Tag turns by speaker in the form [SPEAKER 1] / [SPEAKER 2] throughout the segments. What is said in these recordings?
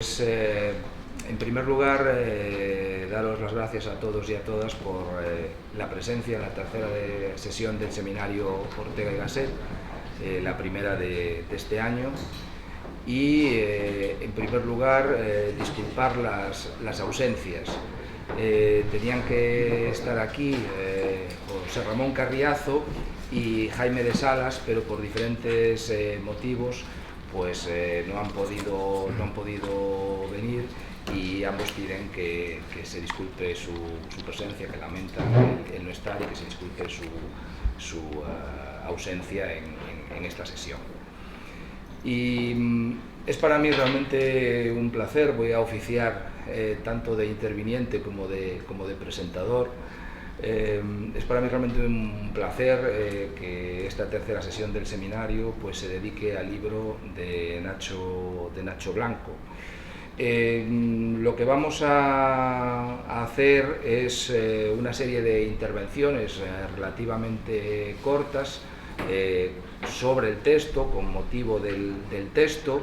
[SPEAKER 1] Pues, en primer lugar, daros las gracias a todos y a todas por la presencia en la tercera sesión del seminario Ortega y Gasset, la primera de este año. Y, en primer lugar, disculpar las ausencias. Tenían que estar aquí José Ramón Carriazo y Jaime de Salas, pero por diferentes motivos pues no han podido venir, y ambos piden que se disculpe su presencia, que lamentan el no estar, y que se disculpe su ausencia en esta sesión. Y es para mí realmente un placer. Voy a oficiar tanto de interviniente como de presentador. Es para mí realmente un placer que esta tercera sesión del seminario pues se dedique al libro de Nacho Blanco. Lo que vamos a hacer es una serie de intervenciones relativamente cortas sobre el texto, con motivo del texto.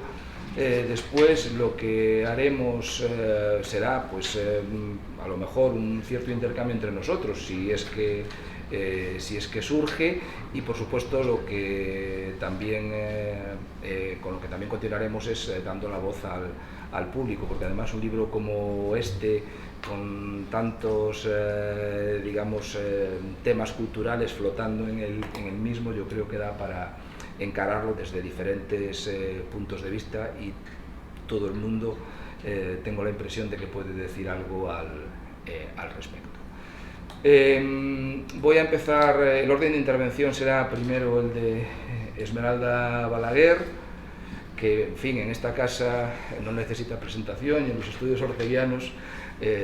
[SPEAKER 1] Después lo que haremos será pues a lo mejor un cierto intercambio entre nosotros, si es que surge, y por supuesto lo que también con lo que también continuaremos es dando la voz al público, porque además un libro como este, con tantos temas culturales flotando en el mismo, yo creo que da para encararlo desde diferentes puntos de vista, y todo el mundo tengo la impresión de que puede decir algo al respecto. Voy a empezar. El orden de intervención será primero el de Esmeralda Balaguer, que, en fin, en esta casa no necesita presentación, y en los estudios orteguianos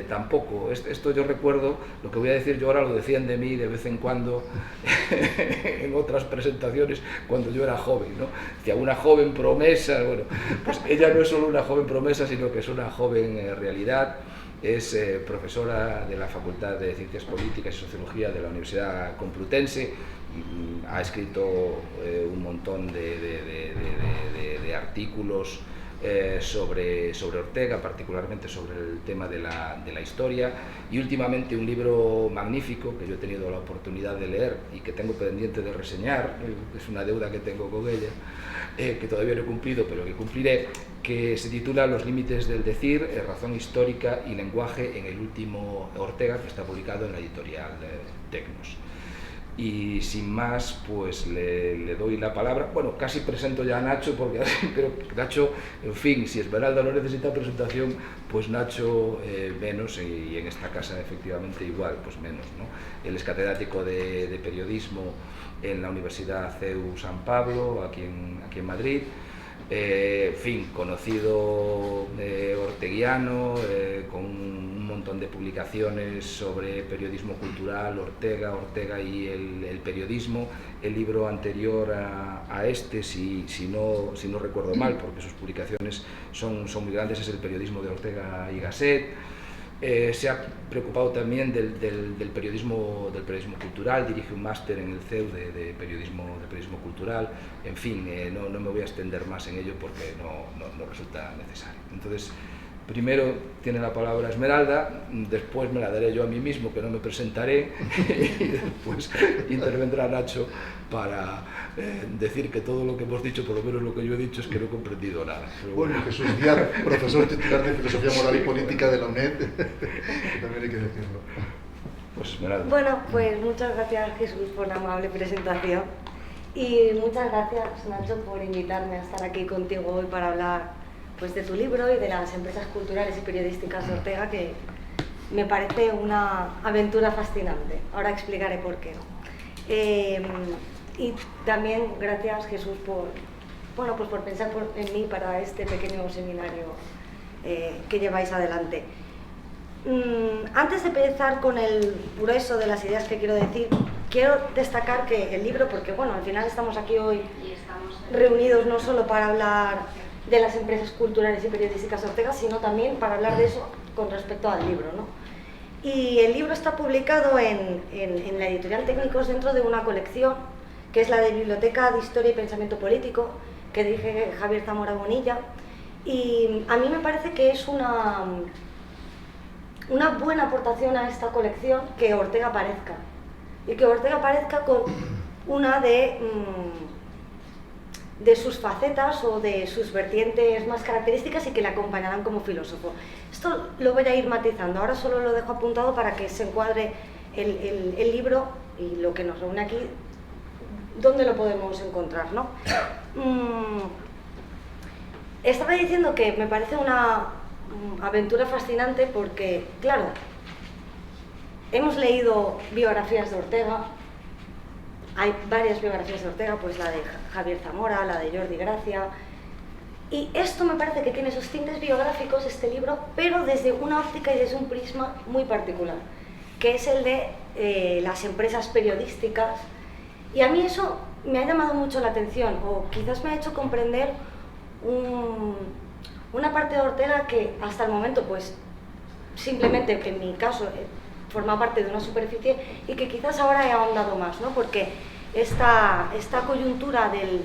[SPEAKER 1] tampoco. Esto yo recuerdo, lo que voy a decir yo ahora lo decían de mí de vez en cuando en otras presentaciones cuando yo era joven, ¿no? Decía, una joven promesa. Bueno, pues ella no es solo una joven promesa, sino que es una joven realidad. Es profesora de la Facultad de Ciencias Políticas y Sociología de la Universidad Complutense, y ha escrito un montón de artículos sobre Ortega, particularmente sobre el tema de la historia, y últimamente un libro magnífico que yo he tenido la oportunidad de leer y que tengo pendiente de reseñar. Es una deuda que tengo con ella, que todavía no he cumplido, pero que cumpliré, que se titula Los límites del decir, razón histórica y lenguaje en el último Ortega, que está publicado en la editorial Tecnos. Y sin más, pues le doy la palabra. Bueno, casi presento ya a Nacho, porque pero Nacho, en fin, si Esmeralda no necesita presentación, pues Nacho menos, y en esta casa efectivamente igual, pues menos, ¿no? Él es catedrático de periodismo en la Universidad CEU San Pablo, aquí en Madrid. En fin, conocido orteguiano, con un montón de publicaciones sobre periodismo cultural, Ortega y el periodismo. El libro anterior a este, si no recuerdo mal, porque sus publicaciones son muy grandes, es El periodismo de Ortega y Gasset. Se ha preocupado también del periodismo cultural, dirige un máster en el CEU de periodismo cultural. En fin, no me voy a extender más en ello porque no resulta necesario. Entonces, primero tiene la palabra Esmeralda, después me la daré yo a mí mismo, que no me presentaré, y después intervendrá Nacho para decir que todo lo que hemos dicho, por lo menos lo que yo he dicho, es que no he comprendido nada.
[SPEAKER 2] Pero bueno, Jesús Díaz, profesor titular de Filosofía Moral y Política de la UNED, también hay que decirlo.
[SPEAKER 1] Pues Esmeralda.
[SPEAKER 3] Bueno, pues muchas gracias, Jesús, por la amable presentación, y muchas gracias, Nacho, por invitarme a estar aquí contigo hoy para hablar pues de tu libro y de las empresas culturales y periodísticas de Ortega, que me parece una aventura fascinante. Ahora explicaré por qué. Y también gracias, Jesús, por pensar en mí para este pequeño seminario que lleváis adelante. Antes de empezar con el grueso de las ideas que quiero decir, quiero destacar que el libro, porque bueno, al final estamos aquí hoy reunidos no solo para hablar de las empresas culturales y periodísticas de Ortega, sino también para hablar de eso con respecto al libro, ¿no? Y el libro está publicado en la editorial Técnicos dentro de una colección que es la de Biblioteca de Historia y Pensamiento Político, que dirige Javier Zamora Bonilla, Y a mí me parece que es una buena aportación a esta colección que Ortega aparezca. Y que Ortega aparezca con una de sus facetas o de sus vertientes más características y que le acompañarán como filósofo. Esto lo voy a ir matizando, ahora solo lo dejo apuntado para que se encuadre el libro y lo que nos reúne aquí, dónde lo podemos encontrar, ¿no? Estaba diciendo que me parece una aventura fascinante porque, claro, hemos leído biografías de Ortega, hay varias biografías de Ortega, pues la de Javier Zamora, la de Jordi Gracia, y esto me parece que tiene esos tintes biográficos, este libro, pero desde una óptica y desde un prisma muy particular, que es el de las empresas periodísticas, y a mí eso me ha llamado mucho la atención, o quizás me ha hecho comprender una parte de Ortega que hasta el momento, pues, simplemente, en mi caso, forma parte de una superficie y que quizás ahora he ahondado más, ¿no? Porque esta coyuntura del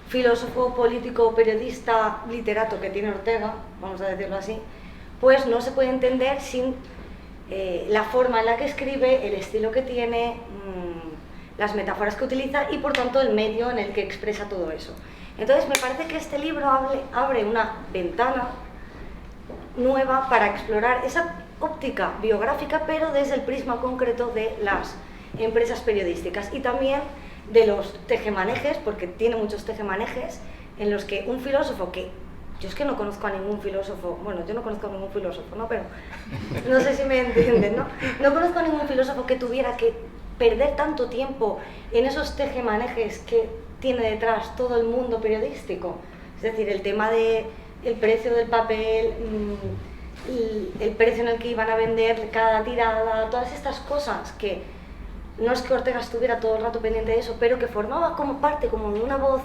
[SPEAKER 3] filósofo, político, periodista, literato que tiene Ortega, vamos a decirlo así, pues no se puede entender sin la forma en la que escribe, el estilo que tiene, las metáforas que utiliza y por tanto el medio en el que expresa todo eso. Entonces me parece que este libro abre una ventana nueva para explorar esa óptica biográfica, pero desde el prisma concreto de las empresas periodísticas y también de los tejemanejes, porque tiene muchos tejemanejes en los que un filósofo que yo es que no conozco a ningún filósofo, bueno, yo no conozco a ningún filósofo, ¿no? Pero no sé si me entienden, ¿no? No conozco a ningún filósofo que tuviera que perder tanto tiempo en esos tejemanejes que tiene detrás todo el mundo periodístico. Es decir, el tema del precio del papel, el precio en el que iban a vender cada tirada, todas estas cosas que no es que Ortega estuviera todo el rato pendiente de eso, pero que formaba como parte, como de una voz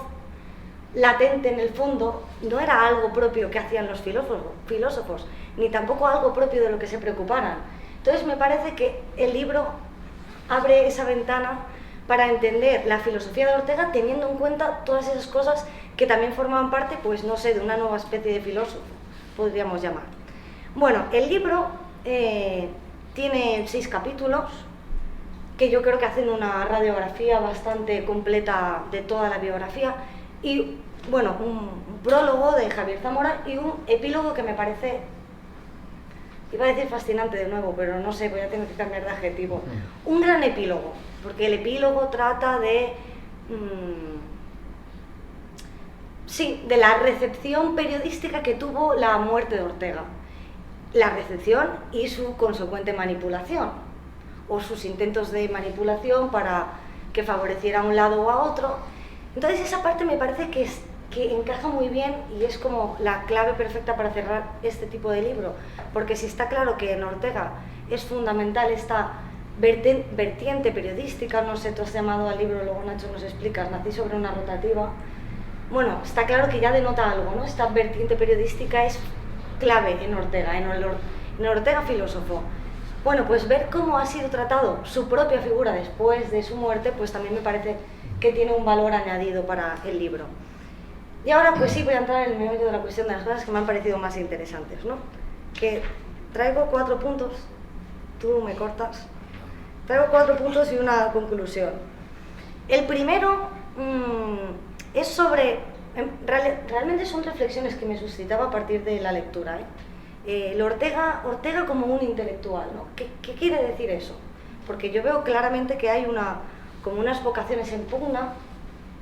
[SPEAKER 3] latente en el fondo, no era algo propio que hacían los filósofos, ni tampoco algo propio de lo que se preocuparan. Entonces me parece que el libro abre esa ventana para entender la filosofía de Ortega teniendo en cuenta todas esas cosas que también formaban parte, pues no sé, de una nueva especie de filósofo, podríamos llamar. Bueno, el libro tiene 6 capítulos, que yo creo que hacen una radiografía bastante completa de toda la biografía, y bueno, un prólogo de Javier Zamora y un epílogo que me parece, iba a decir fascinante de nuevo, pero no sé, voy a tener que cambiar de adjetivo. Un gran epílogo, porque el epílogo trata de de la recepción periodística que tuvo la muerte de Ortega, la recepción y su consecuente manipulación, o sus intentos de manipulación para que favoreciera a un lado o a otro. Entonces esa parte me parece que encaja muy bien y es como la clave perfecta para cerrar este tipo de libro, porque si está claro que en Ortega es fundamental esta vertiente periodística, no sé, tú has llamado al libro, luego Nacho nos explicas, nací sobre una rotativa, bueno, está claro que ya denota algo, ¿no? Esta vertiente periodística es clave en Ortega, en Ortega filósofo. Bueno, pues ver cómo ha sido tratado su propia figura después de su muerte, pues también me parece que tiene un valor añadido para el libro. Y ahora pues sí voy a entrar en el meollo de la cuestión de las cosas que me han parecido más interesantes, ¿no? Que traigo 4 puntos, tú me cortas, traigo 4 puntos y una conclusión. El primero es sobre, realmente son reflexiones que me suscitaba a partir de la lectura, Ortega como un intelectual, ¿no? ¿Qué quiere decir eso? Porque yo veo claramente que hay como unas vocaciones en pugna.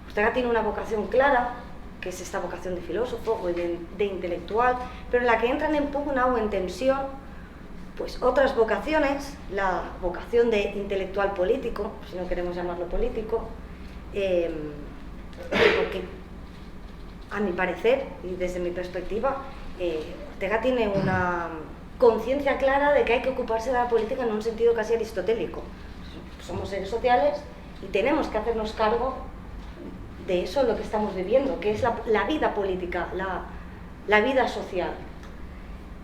[SPEAKER 3] Ortega tiene una vocación clara, que es esta vocación de filósofo o de intelectual, pero en la que entran en pugna o en tensión pues otras vocaciones, la vocación de intelectual político, si no queremos llamarlo político, porque a mi parecer y desde mi perspectiva, Ortega tiene una conciencia clara de que hay que ocuparse de la política en un sentido casi aristotélico. Somos seres sociales y tenemos que hacernos cargo de eso, lo que estamos viviendo, que es la vida política, la vida social.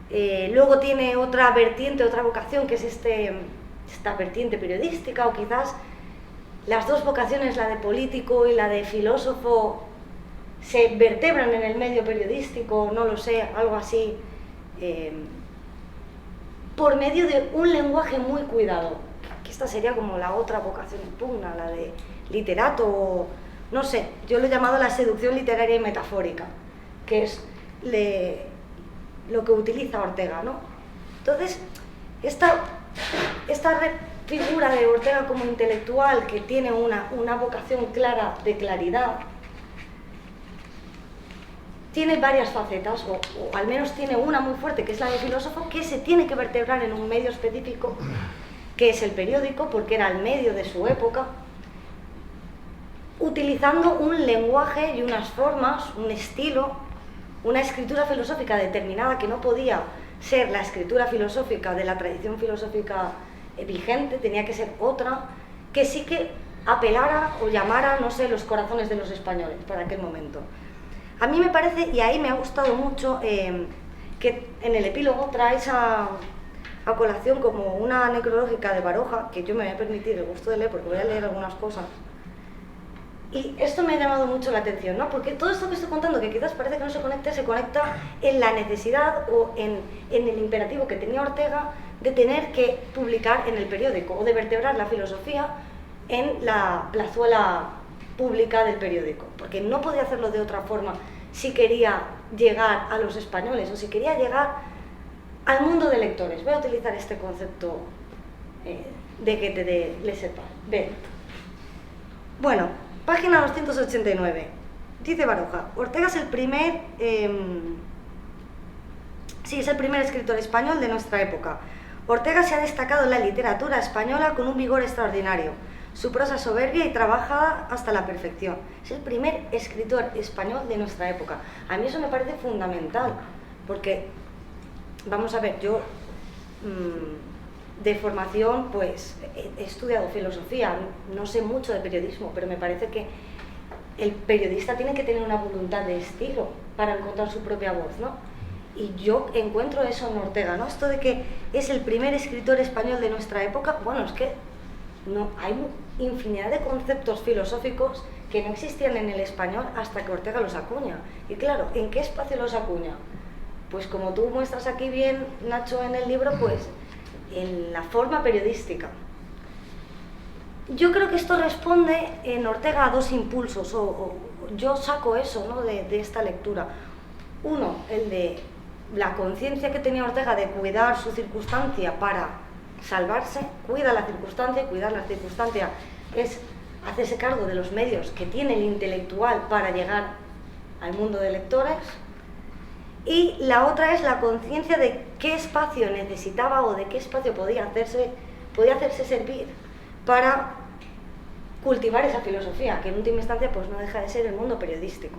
[SPEAKER 3] Luego tiene otra vertiente, otra vocación, que es esta vertiente periodística, o quizás las dos vocaciones, la de político y la de filósofo, se vertebran en el medio periodístico, no lo sé, algo así, por medio de un lenguaje muy cuidado, que esta sería como la otra vocación en pugna, la de literato, no sé, yo lo he llamado la seducción literaria y metafórica, que es lo que utiliza Ortega, ¿no? Entonces, esta figura de Ortega como intelectual que tiene una vocación clara de claridad, tiene varias facetas, o al menos tiene una muy fuerte, que es la de filósofo, que se tiene que vertebrar en un medio específico, que es el periódico, porque era el medio de su época, utilizando un lenguaje y unas formas, un estilo, una escritura filosófica determinada que no podía ser la escritura filosófica de la tradición filosófica vigente, tenía que ser otra, que sí que apelara o llamara, no sé, los corazones de los españoles para aquel momento. A mí me parece, y ahí me ha gustado mucho, que en el epílogo traes a colación como una necrológica de Baroja, que yo me voy a permitir el gusto de leer porque voy a leer algunas cosas. Y esto me ha llamado mucho la atención, ¿no? Porque todo esto que estoy contando, que quizás parece que no se conecta en la necesidad o en el imperativo que tenía Ortega de tener que publicar en el periódico o de vertebrar la filosofía en la plazuela pública del periódico, porque no podía hacerlo de otra forma si quería llegar a los españoles o si quería llegar al mundo de lectores. Voy a utilizar este concepto de que le sepa. Bueno, página 289. Dice Baroja, Ortega es el primer escritor español de nuestra época. Ortega se ha destacado en la literatura española con un vigor extraordinario. Su prosa es soberbia y trabajada hasta la perfección. Es el primer escritor español de nuestra época. A mí eso me parece fundamental, porque, vamos a ver, yo de formación pues he estudiado filosofía, no sé mucho de periodismo, pero me parece que el periodista tiene que tener una voluntad de estilo para encontrar su propia voz, ¿no? Y yo encuentro eso en Ortega, ¿no? Esto de que es el primer escritor español de nuestra época, bueno, es que no, hay infinidad de conceptos filosóficos que no existían en el español hasta que Ortega los acuña. Y claro, ¿en qué espacio los acuña? Pues como tú muestras aquí bien, Nacho, en el libro, pues en la forma periodística. Yo creo que esto responde en Ortega a dos impulsos, o yo saco eso, ¿no?, de esta lectura. Uno, el de la conciencia que tenía Ortega de cuidar su circunstancia para salvarse, cuida la circunstancia, y cuidar la circunstancia es hacerse cargo de los medios que tiene el intelectual para llegar al mundo de lectores. Y la otra es la conciencia de qué espacio necesitaba o de qué espacio podía hacerse servir para cultivar esa filosofía, que en última instancia pues no deja de ser el mundo periodístico.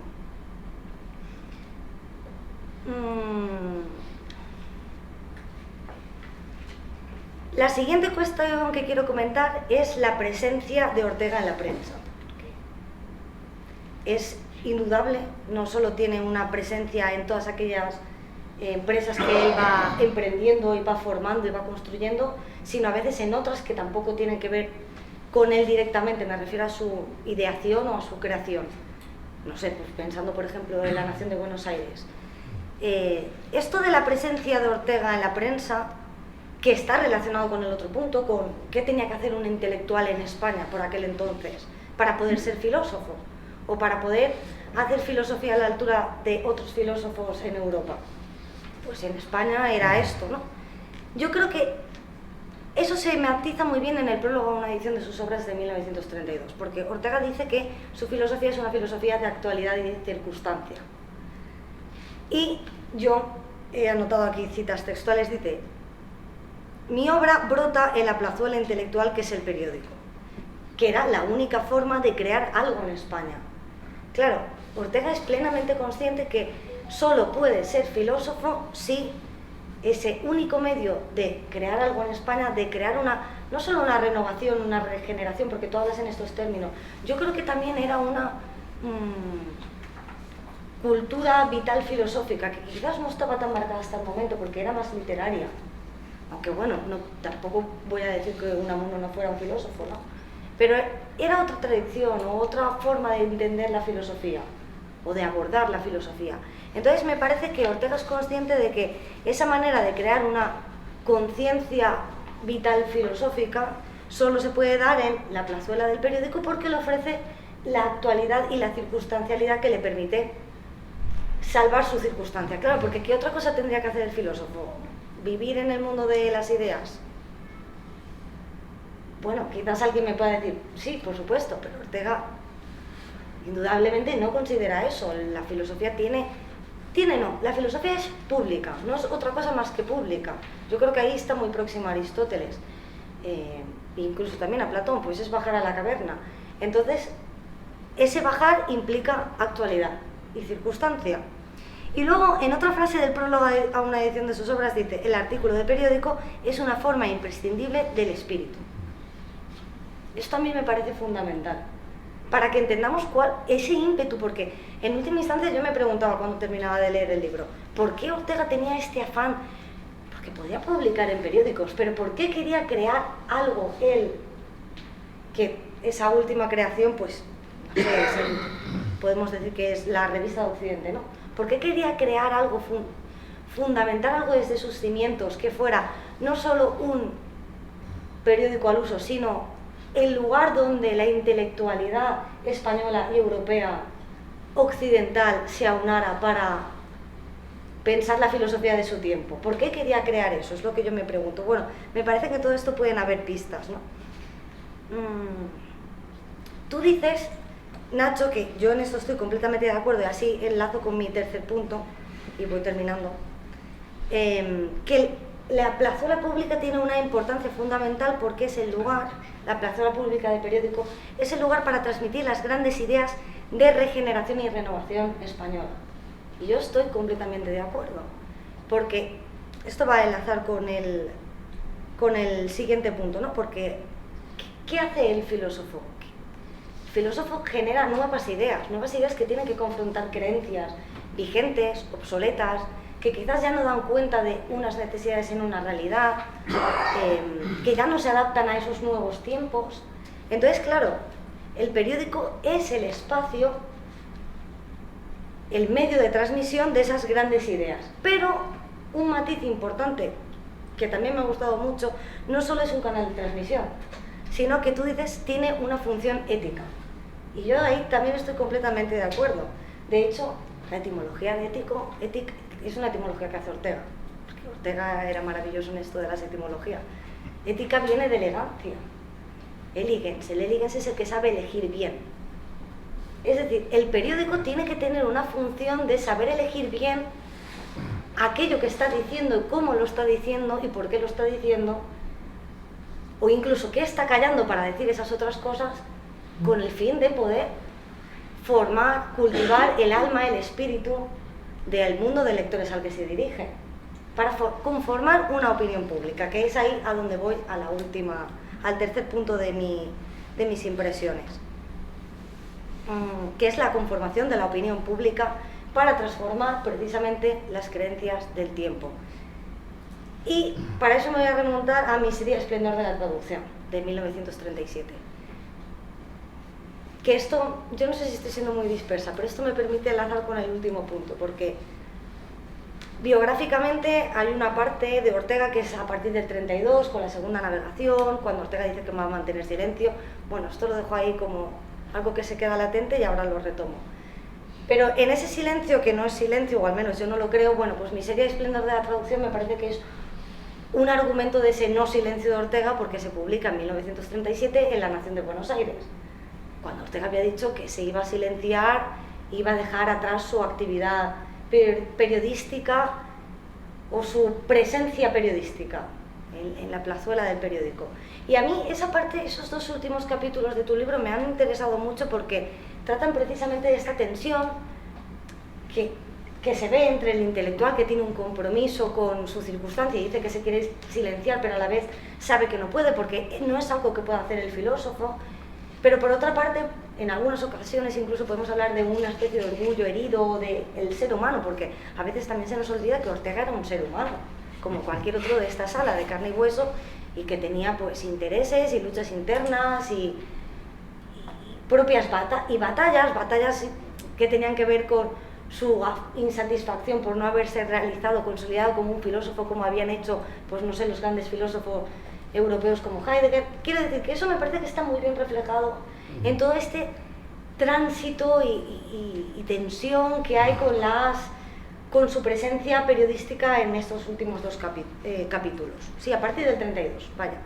[SPEAKER 3] La siguiente cuestión que quiero comentar es la presencia de Ortega en la prensa. Es indudable, no solo tiene una presencia en todas aquellas empresas que él va emprendiendo y va formando y va construyendo, sino a veces en otras que tampoco tienen que ver con él directamente, me refiero a su ideación o a su creación. No sé, pues pensando por ejemplo en la Nación de Buenos Aires. Esto de la presencia de Ortega en la prensa, que está relacionado con el otro punto, con qué tenía que hacer un intelectual en España por aquel entonces para poder ser filósofo o para poder hacer filosofía a la altura de otros filósofos en Europa. Pues en España era esto, ¿no? Yo creo que eso se matiza muy bien en el prólogo a una edición de sus obras de 1932, porque Ortega dice que su filosofía es una filosofía de actualidad y de circunstancia. Y yo he anotado aquí citas textuales, dice: mi obra brota en la plazuela intelectual que es el periódico, que era la única forma de crear algo en España. Claro, Ortega es plenamente consciente que solo puede ser filósofo si ese único medio de crear algo en España, de crear no solo una renovación, una regeneración, porque tú hablas en estos términos, yo creo que también era una cultura vital filosófica, que quizás no estaba tan marcada hasta el momento, porque era más literaria. Aunque bueno, tampoco voy a decir que Unamuno no fuera un filósofo, ¿no? Pero era otra tradición o otra forma de entender la filosofía. o de abordar la filosofía. Entonces me parece que Ortega es consciente de que esa manera de crear una conciencia vital filosófica solo se puede dar en la plazuela del periódico porque le ofrece la actualidad y la circunstancialidad que le permite salvar su circunstancia. Claro, porque ¿qué otra cosa tendría que hacer el filósofo? ¿Vivir en el mundo de las ideas? Bueno, quizás alguien me pueda decir, sí, por supuesto, pero Ortega indudablemente no considera eso. La filosofía la filosofía es pública, no es otra cosa más que pública. Yo creo que ahí está muy próximo a Aristóteles, incluso también a Platón, pues es bajar a la caverna. Entonces, ese bajar implica actualidad y circunstancia. Y luego, en otra frase del prólogo a una edición de sus obras, dice: el artículo de periódico es una forma imprescindible del espíritu. Esto a mí me parece fundamental, para que entendamos cuál ese ímpetu, porque en última instancia yo me preguntaba cuando terminaba de leer el libro, ¿por qué Ortega tenía este afán? Porque podía publicar en periódicos, pero ¿por qué quería crear algo él? Que esa última creación, pues, no sé, podemos decir que es la Revista de Occidente, ¿no? ¿Por qué quería crear algo fundamental, algo desde sus cimientos, que fuera no solo un periódico al uso, sino el lugar donde la intelectualidad española y europea occidental se aunara para pensar la filosofía de su tiempo? ¿Por qué quería crear eso? Es lo que yo me pregunto. Bueno, me parece que todo esto pueden haber pistas, ¿no? Tú dices, Nacho, que yo en esto estoy completamente de acuerdo, y así enlazo con mi tercer punto, y voy terminando, que la plazuela pública tiene una importancia fundamental porque es el lugar, la plazuela pública de periódico, es el lugar para transmitir las grandes ideas de regeneración y renovación española. Y yo estoy completamente de acuerdo, porque esto va a enlazar con el siguiente punto, ¿no? Porque, ¿qué hace el filósofo? El filósofo genera nuevas ideas que tienen que confrontar creencias vigentes, obsoletas, que quizás ya no dan cuenta de unas necesidades en una realidad, que ya no se adaptan a esos nuevos tiempos. Entonces, claro, el periódico es el espacio, el medio de transmisión de esas grandes ideas. Pero un matiz importante, que también me ha gustado mucho, no solo es un canal de transmisión, sino que tú dices, tiene una función ética. Y yo ahí también estoy completamente de acuerdo. De hecho, la etimología de ética es una etimología que hace Ortega, porque Ortega era maravilloso en esto de las etimologías. Ética viene de elegancia. Eligens, el eligens es el que sabe elegir bien. Es decir, el periódico tiene que tener una función de saber elegir bien aquello que está diciendo y cómo lo está diciendo y por qué lo está diciendo, o incluso qué está callando para decir esas otras cosas, con el fin de poder formar, cultivar el alma, el espíritu del mundo de lectores al que se dirige, para conformar una opinión pública, que es ahí a donde voy al tercer punto de mis impresiones, que es la conformación de la opinión pública para transformar precisamente las creencias del tiempo. Y para eso me voy a remontar a Miseria y esplendor de la traducción, de 1937. Que esto, yo no sé si estoy siendo muy dispersa, pero esto me permite enlazar con el último punto, porque biográficamente hay una parte de Ortega que es a partir del 32, con la segunda navegación, cuando Ortega dice que va a mantener silencio. Bueno, esto lo dejo ahí como algo que se queda latente y ahora lo retomo. Pero en ese silencio, que no es silencio, o al menos yo no lo creo, bueno, pues Miseria y esplendor de la traducción me parece que es un argumento de ese no silencio de Ortega, porque se publica en 1937 en La Nación de Buenos Aires, cuando Ortega había dicho que se iba a silenciar, iba a dejar atrás su actividad periodística o su presencia periodística en la plazuela del periódico. Y a mí esa parte, esos dos últimos capítulos de tu libro me han interesado mucho porque tratan precisamente de esta tensión que se ve entre el intelectual, que tiene un compromiso con su circunstancia y dice que se quiere silenciar, pero a la vez sabe que no puede porque no es algo que pueda hacer el filósofo. Pero por otra parte, en algunas ocasiones incluso podemos hablar de una especie de orgullo herido del ser humano, porque a veces también se nos olvida que Ortega era un ser humano, como cualquier otro de esta sala, de carne y hueso, y que tenía pues intereses y luchas internas y propias batallas que tenían que ver con su insatisfacción por no haberse realizado, consolidado como un filósofo, como habían hecho, pues no sé, los grandes filósofos europeos como Heidegger. Quiero decir que eso me parece que está muy bien reflejado en todo este tránsito y tensión que hay con su presencia periodística en estos últimos dos capítulos. Sí, a partir del 32, vaya.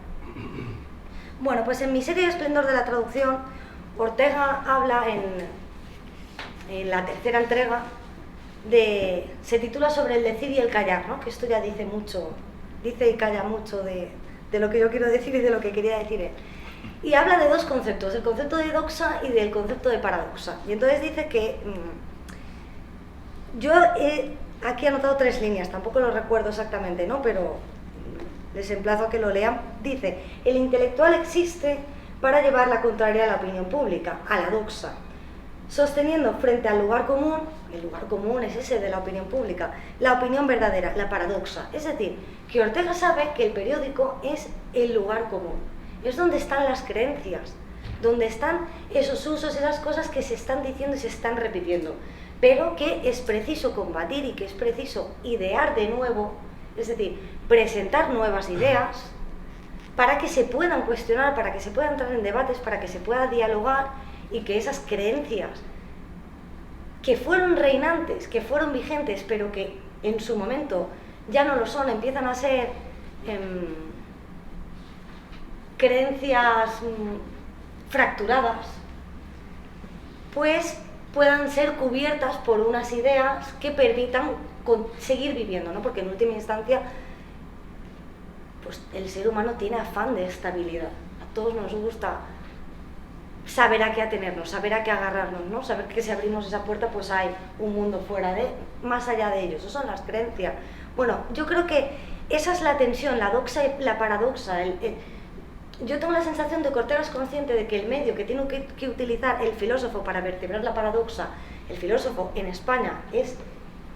[SPEAKER 3] Bueno, pues en mi serie Esplendor de la traducción, Ortega habla en la tercera entrega se titula sobre el decir y el callar, ¿no? Que esto ya dice mucho, dice y calla mucho de lo que yo quiero decir y de lo que quería decir él. Y habla de dos conceptos, el concepto de doxa y del concepto de paradoxa. Y entonces dice que yo he aquí anotado 3 líneas, tampoco lo recuerdo exactamente, ¿no? Pero les emplazo a que lo lean. Dice: el intelectual existe para llevar la contraria a la opinión pública, a la doxa, sosteniendo frente al lugar común, el lugar común es ese de la opinión pública, la opinión verdadera, la paradoxa. Es decir, que Ortega sabe que el periódico es el lugar común, es donde están las creencias, donde están esos usos, esas cosas que se están diciendo y se están repitiendo, pero que es preciso combatir y que es preciso idear de nuevo, es decir, presentar nuevas ideas para que se puedan cuestionar, para que se puedan entrar en debates, para que se pueda dialogar y que esas creencias que fueron reinantes, que fueron vigentes, pero que en su momento ya no lo son, empiezan a ser creencias fracturadas, pues puedan ser cubiertas por unas ideas que permitan seguir viviendo, ¿no? Porque en última instancia, pues el ser humano tiene afán de estabilidad. A todos nos gusta saber a qué atenernos, saber a qué agarrarnos, ¿no? Saber que si abrimos esa puerta, pues hay un mundo más allá de ellos. Esas son las creencias. Bueno, yo creo que esa es la tensión, la doxa y la paradoxa. Yo tengo la sensación de que Ortega es consciente de que el medio que tiene que utilizar el filósofo para vertebrar la paradoxa, el filósofo en España, es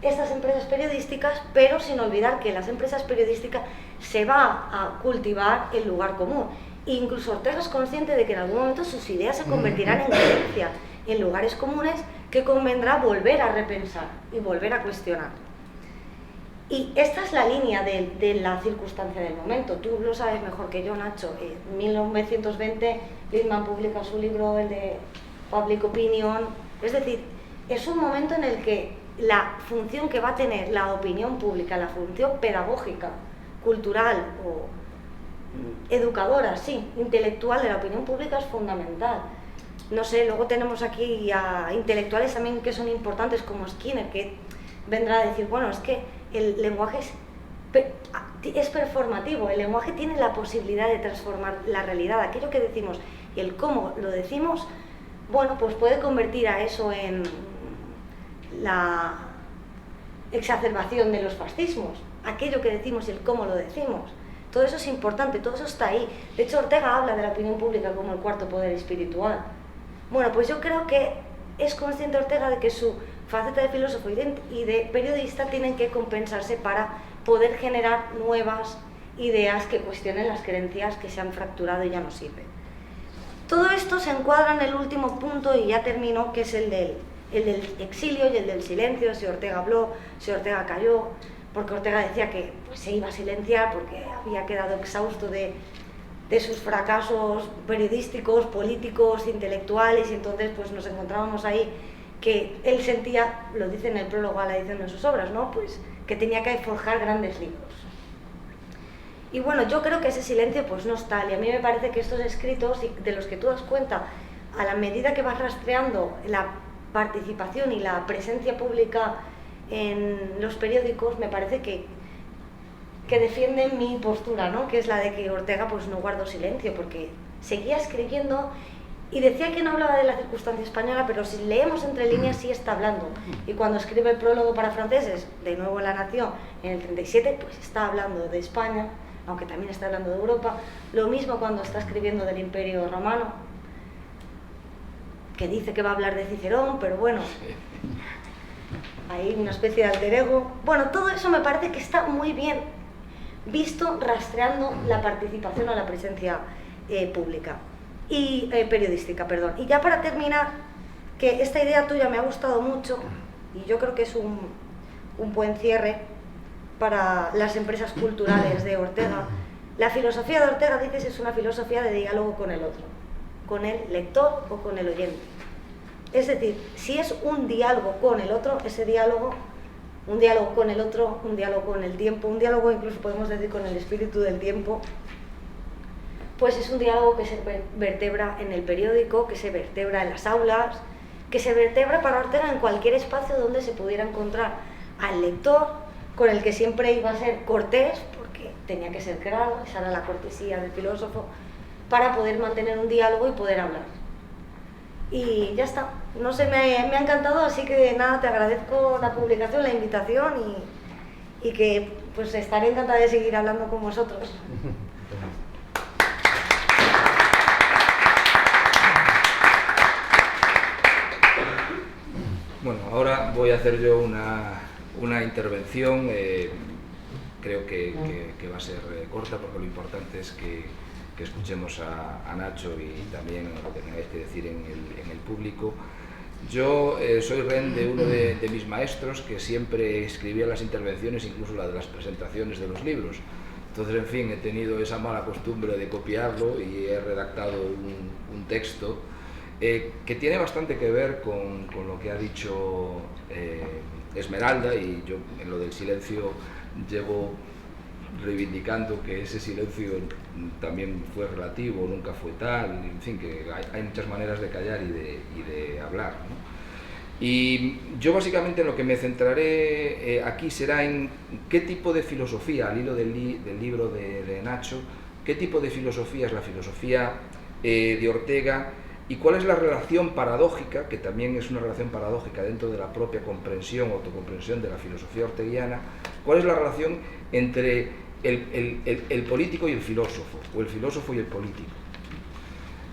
[SPEAKER 3] estas empresas periodísticas, pero sin olvidar que en las empresas periodísticas se va a cultivar el lugar común. E incluso Ortega es consciente de que en algún momento sus ideas se convertirán en creencias, en lugares comunes que convendrá volver a repensar y volver a cuestionar. Y esta es la línea de la circunstancia del momento. Tú lo sabes mejor que yo, Nacho. En 1920 Lippmann publica su libro, el de Public Opinion. Es decir, es un momento en el que la función que va a tener la opinión pública, la función pedagógica, cultural o educadora, sí, intelectual de la opinión pública es fundamental. No sé, luego tenemos aquí a intelectuales también que son importantes como Skinner, que vendrá a decir, bueno, es que el lenguaje es performativo, el lenguaje tiene la posibilidad de transformar la realidad, aquello que decimos y el cómo lo decimos, bueno, pues puede convertir a eso en la exacerbación de los fascismos, aquello que decimos y el cómo lo decimos. Todo eso es importante, todo eso está ahí. De hecho, Ortega habla de la opinión pública como el cuarto poder espiritual. Bueno, pues yo creo que es consciente Ortega de que su faceta de filósofo y de periodista tienen que compensarse para poder generar nuevas ideas que cuestionen las creencias que se han fracturado y ya no sirven. Todo esto se encuadra en el último punto, y ya termino, que es el del exilio y el del silencio, si Ortega habló, si Ortega calló, porque Ortega decía que pues, se iba a silenciar porque había quedado exhausto de sus fracasos periodísticos, políticos, intelectuales, y entonces pues nos encontrábamos ahí que él sentía, lo dice en el prólogo a la edición de sus obras, ¿no? Pues que tenía que forjar grandes libros. Y bueno, yo creo que ese silencio pues no es tal, y a mí me parece que estos escritos, de los que tú das cuenta, a la medida que vas rastreando la participación y la presencia pública en los periódicos, me parece que defienden mi postura, ¿no? Que es la de que Ortega pues no guardó silencio, porque seguía escribiendo y decía que no hablaba de la circunstancia española, pero si leemos entre líneas sí está hablando. Y cuando escribe el prólogo para franceses, de nuevo en La Nación, en el 37, pues está hablando de España, aunque también está hablando de Europa. Lo mismo cuando está escribiendo del Imperio Romano, que dice que va a hablar de Cicerón, pero bueno, hay una especie de alter ego. Bueno, todo eso me parece que está muy bien visto rastreando la participación o la presencia pública y periodística, perdón. Y ya para terminar, que esta idea tuya me ha gustado mucho y yo creo que es un buen cierre para las empresas culturales de Ortega. La filosofía de Ortega, dices, es una filosofía de diálogo con el otro, con el lector o con el oyente. Es decir, si es un diálogo con el otro, ese diálogo, un diálogo con el otro, un diálogo con el tiempo, un diálogo incluso podemos decir con el espíritu del tiempo, pues es un diálogo que se vertebra en el periódico, que se vertebra en las aulas, que se vertebra para Ortega en cualquier espacio donde se pudiera encontrar al lector, con el que siempre iba a ser cortés, porque tenía que ser claro, esa era la cortesía del filósofo, para poder mantener un diálogo y poder hablar. Y ya está, no sé, me ha encantado, así que nada, te agradezco la publicación, la invitación y que pues estaré encantada de seguir hablando con vosotros.
[SPEAKER 1] Bueno, ahora voy a hacer yo una intervención, creo que va a ser corta, porque lo importante es que escuchemos a Nacho y también lo que tengáis que decir en el público. Yo soy rehén de uno de mis maestros que siempre escribía las intervenciones, incluso la de las presentaciones de los libros. Entonces, en fin, he tenido esa mala costumbre de copiarlo y he redactado un texto que tiene bastante que ver con lo que ha dicho Esmeralda, y yo en lo del silencio llevo reivindicando que ese silencio también fue relativo, nunca fue tal, en fin, que hay muchas maneras de callar y de hablar, ¿no? Y yo básicamente en lo que me centraré aquí será en qué tipo de filosofía, al hilo del libro de Nacho, qué tipo de filosofía es la filosofía de Ortega y cuál es la relación paradójica, que también es una relación paradójica dentro de la propia comprensión, autocomprensión de la filosofía orteguiana, cuál es la relación entre el político y el filósofo, o el filósofo y el político.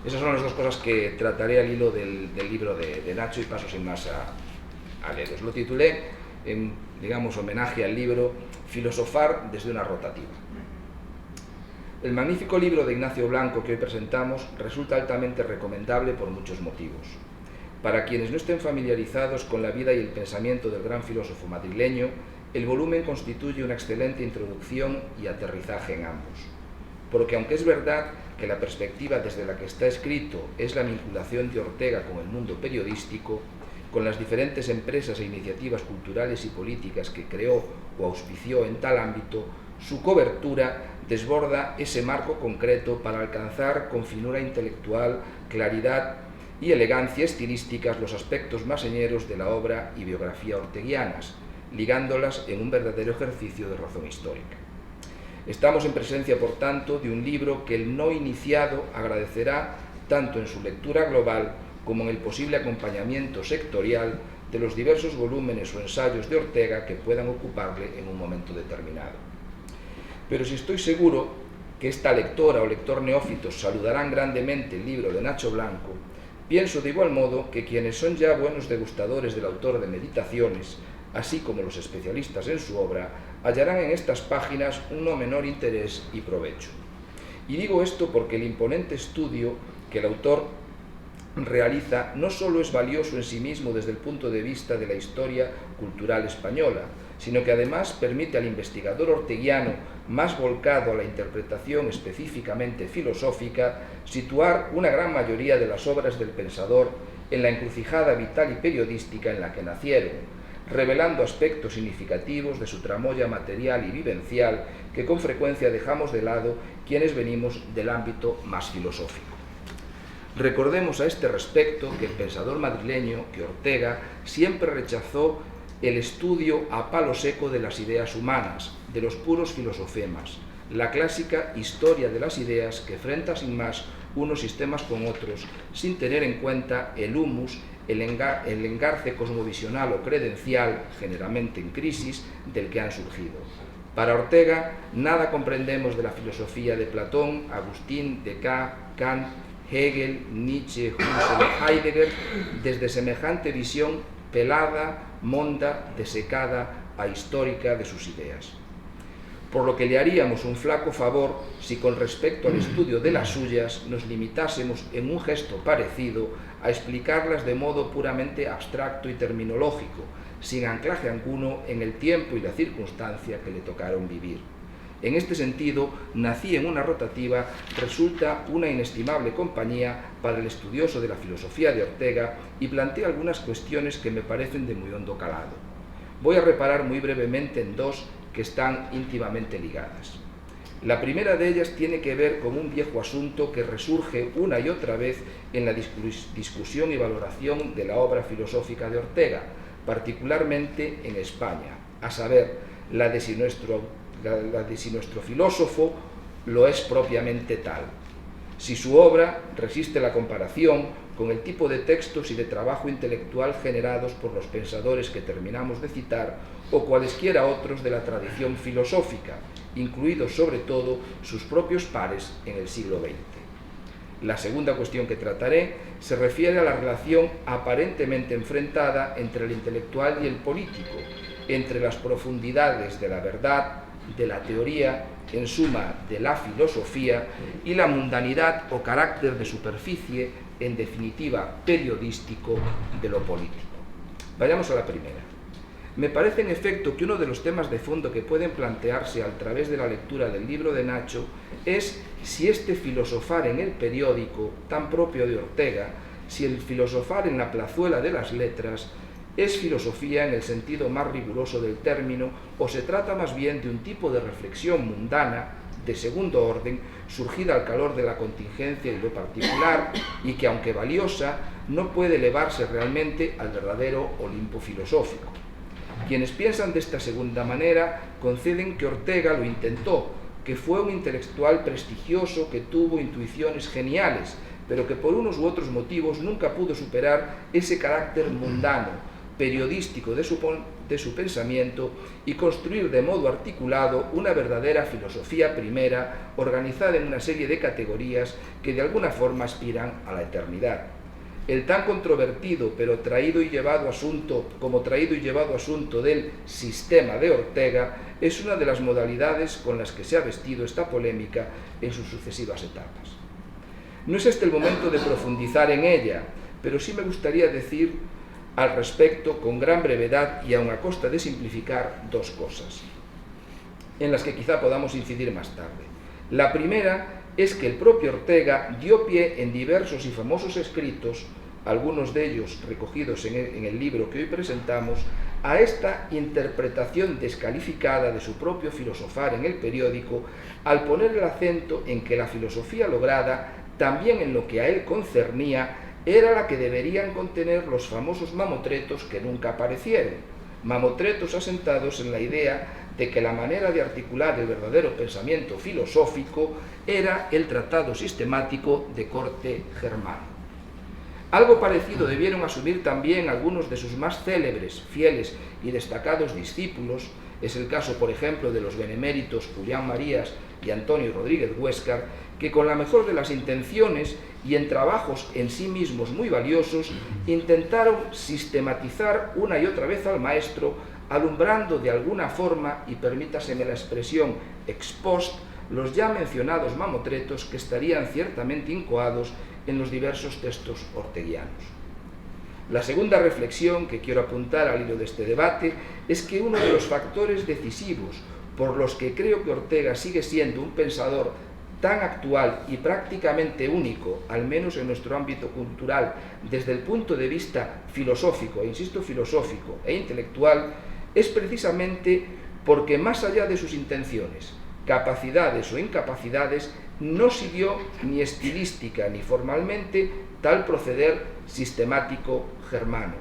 [SPEAKER 1] Esas son las dos cosas que trataré al hilo del libro de Nacho, y paso sin más a leeros. Lo titulé, en, digamos, homenaje al libro Filosofar desde una rotativa. El magnífico libro de Ignacio Blanco que hoy presentamos resulta altamente recomendable por muchos motivos. Para quienes no estén familiarizados con la vida y el pensamiento del gran filósofo madrileño, el volumen constituye una excelente introducción y aterrizaje en ambos. Porque aunque es verdad que la perspectiva desde la que está escrito es la vinculación de Ortega con el mundo periodístico, con las diferentes empresas e iniciativas culturales y políticas que creó o auspició en tal ámbito, su cobertura desborda ese marco concreto para alcanzar con finura intelectual, claridad y elegancia estilísticas los aspectos más señeros de la obra y biografía orteguianas, ligándolas en un verdadero ejercicio de razón histórica. Estamos en presencia, por tanto, de un libro que el no iniciado agradecerá tanto en su lectura global como en el posible acompañamiento sectorial de los diversos volúmenes o ensayos de Ortega que puedan ocuparle en un momento determinado. Pero si estoy seguro que esta lectora o lector neófitos saludarán grandemente el libro de Nacho Blanco, pienso de igual modo que quienes son ya buenos degustadores del autor de Meditaciones, así como los especialistas en su obra, hallarán en estas páginas un no menor interés y provecho. Y digo esto porque el imponente estudio que el autor realiza no solo es valioso en sí mismo desde el punto de vista de la historia cultural española, sino que además permite al investigador orteguiano, más volcado a la interpretación específicamente filosófica, situar una gran mayoría de las obras del pensador en la encrucijada vital y periodística en la que nacieron, revelando aspectos significativos de su tramoya material y vivencial que con frecuencia dejamos de lado quienes venimos del ámbito más filosófico. Recordemos a este respecto que el pensador madrileño, que Ortega, siempre rechazó el estudio a palo seco de las ideas humanas, de los puros filosofemas, la clásica historia de las ideas que enfrenta sin más unos sistemas con otros, sin tener en cuenta el humus, el engarce cosmovisional o credencial, generalmente en crisis, del que han surgido. Para Ortega, nada comprendemos de la filosofía de Platón, Agustín, Descartes, Kant, Hegel, Nietzsche, Husserl, Heidegger, desde semejante visión pelada, monda, desecada, ahistórica de sus ideas. por lo que le haríamos un flaco favor si con respecto al estudio de las suyas nos limitásemos en un gesto parecido a explicarlas de modo puramente abstracto y terminológico, sin anclaje alguno en el tiempo y la circunstancia que le tocaron vivir. En este sentido, Nací en una rotativa resulta una inestimable compañía para el estudioso de la filosofía de Ortega y plantea algunas cuestiones que me parecen de muy hondo calado. Voy a reparar muy brevemente en dos que están íntimamente ligadas. La primera de ellas tiene que ver con un viejo asunto que resurge una y otra vez en la discusión y valoración de la obra filosófica de Ortega, particularmente en España, a saber, la de si nuestro filósofo lo es propiamente tal, si su obra resiste la comparación con el tipo de textos y de trabajo intelectual generados por los pensadores que terminamos de citar o cualesquiera otros de la tradición filosófica, incluidos sobre todo sus propios pares en el siglo XX. La segunda cuestión que trataré se refiere a la relación aparentemente enfrentada entre el intelectual y el político, entre las profundidades de la verdad, de la teoría, en suma, de la filosofía, y la mundanidad o carácter de superficie, en definitiva, periodístico, de lo político. Vayamos a la primera. Me parece, en efecto, que uno de los temas de fondo que pueden plantearse a través de la lectura del libro de Nacho es si este filosofar en el periódico, tan propio de Ortega, si el filosofar en la plazuela de las letras, es filosofía en el sentido más riguroso del término o se trata más bien de un tipo de reflexión mundana, de segundo orden, surgida al calor de la contingencia y lo particular y que, aunque valiosa, no puede elevarse realmente al verdadero Olimpo filosófico. Quienes piensan de esta segunda manera conceden que Ortega lo intentó, que fue un intelectual prestigioso que tuvo intuiciones geniales, pero que por unos u otros motivos nunca pudo superar ese carácter mundano, periodístico de su pensamiento y construir de modo articulado una verdadera filosofía primera organizada en una serie de categorías que de alguna forma aspiran a la eternidad. El tan controvertido pero traído y llevado asunto del sistema de Ortega es una de las modalidades con las que se ha vestido esta polémica en sus sucesivas etapas. No es este el momento de profundizar en ella, pero sí me gustaría decir al respecto con gran brevedad y aun a costa de simplificar dos cosas, en las que quizá podamos incidir más tarde. La primera es que el propio Ortega dio pie en diversos y famosos escritos, algunos de ellos recogidos en el libro que hoy presentamos, a esta interpretación descalificada de su propio filosofar en el periódico, al poner el acento en que la filosofía lograda, también en lo que a él concernía, era la que deberían contener los famosos mamotretos que nunca aparecieron, mamotretos asentados en la idea de que la manera de articular el verdadero pensamiento filosófico era el tratado sistemático de corte germano. Algo parecido debieron asumir también algunos de sus más célebres, fieles y destacados discípulos. Es el caso, por ejemplo, de los beneméritos Julián Marías y Antonio Rodríguez Huéscar, que con la mejor de las intenciones y en trabajos en sí mismos muy valiosos, intentaron sistematizar una y otra vez al maestro, alumbrando de alguna forma, y permítaseme la expresión, ex post, los ya mencionados mamotretos que estarían ciertamente incoados en los diversos textos orteguianos. La segunda reflexión que quiero apuntar al hilo de este debate es que uno de los factores decisivos por los que creo que Ortega sigue siendo un pensador tan actual y prácticamente único, al menos en nuestro ámbito cultural, desde el punto de vista filosófico, e insisto filosófico e intelectual, es precisamente porque más allá de sus intenciones, capacidades o incapacidades, no siguió ni estilística ni formalmente tal proceder sistemático germano,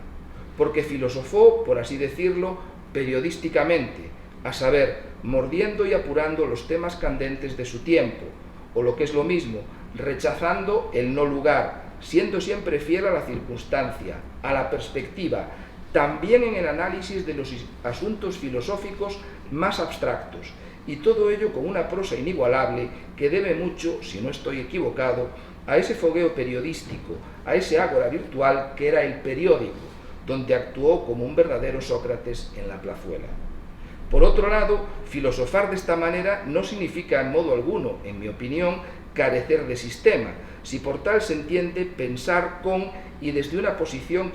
[SPEAKER 1] porque filosofó, por así decirlo, periodísticamente, a saber, mordiendo y apurando los temas candentes de su tiempo, o lo que es lo mismo, rechazando el no lugar, siendo siempre fiel a la circunstancia, a la perspectiva, también en el análisis de los asuntos filosóficos más abstractos, y todo ello con una prosa inigualable que debe mucho, si no estoy equivocado, a ese fogueo periodístico, a ese ágora virtual que era el periódico, donde actuó como un verdadero Sócrates en la plazuela. Por otro lado, filosofar de esta manera no significa en modo alguno, en mi opinión, carecer de sistema, si por tal se entiende pensar con y desde una posición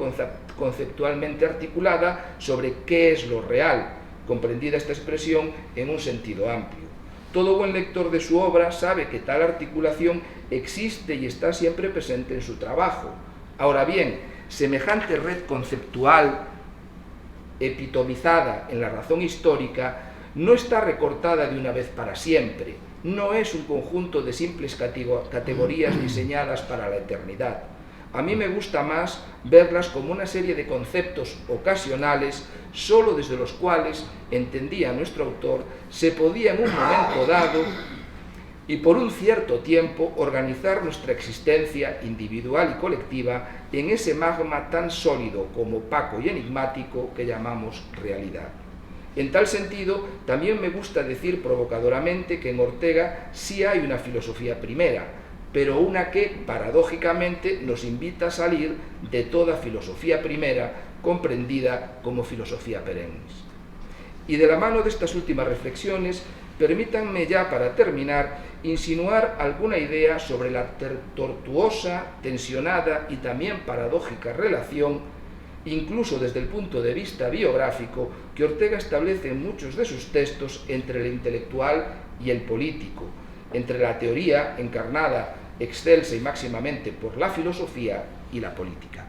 [SPEAKER 1] conceptualmente articulada sobre qué es lo real, comprendida esta expresión en un sentido amplio. Todo buen lector de su obra sabe que tal articulación existe y está siempre presente en su trabajo. Ahora bien, semejante red conceptual epitomizada en la razón histórica no está recortada de una vez para siempre, no es un conjunto de simples categorías diseñadas para la eternidad. A mí me gusta más verlas como una serie de conceptos ocasionales, solo desde los cuales, entendía nuestro autor, se podía en un momento dado y por un cierto tiempo organizar nuestra existencia individual y colectiva en ese magma tan sólido como opaco y enigmático que llamamos realidad. En tal sentido, también me gusta decir provocadoramente que en Ortega sí hay una filosofía primera, pero una que, paradójicamente, nos invita a salir de toda filosofía primera, comprendida como filosofía perennis. Y de la mano de estas últimas reflexiones, permítanme ya para terminar insinuar alguna idea sobre la tortuosa, tensionada y también paradójica relación, incluso desde el punto de vista biográfico, que Ortega establece en muchos de sus textos entre el intelectual y el político, entre la teoría encarnada excelsa y máximamente por la filosofía y la política.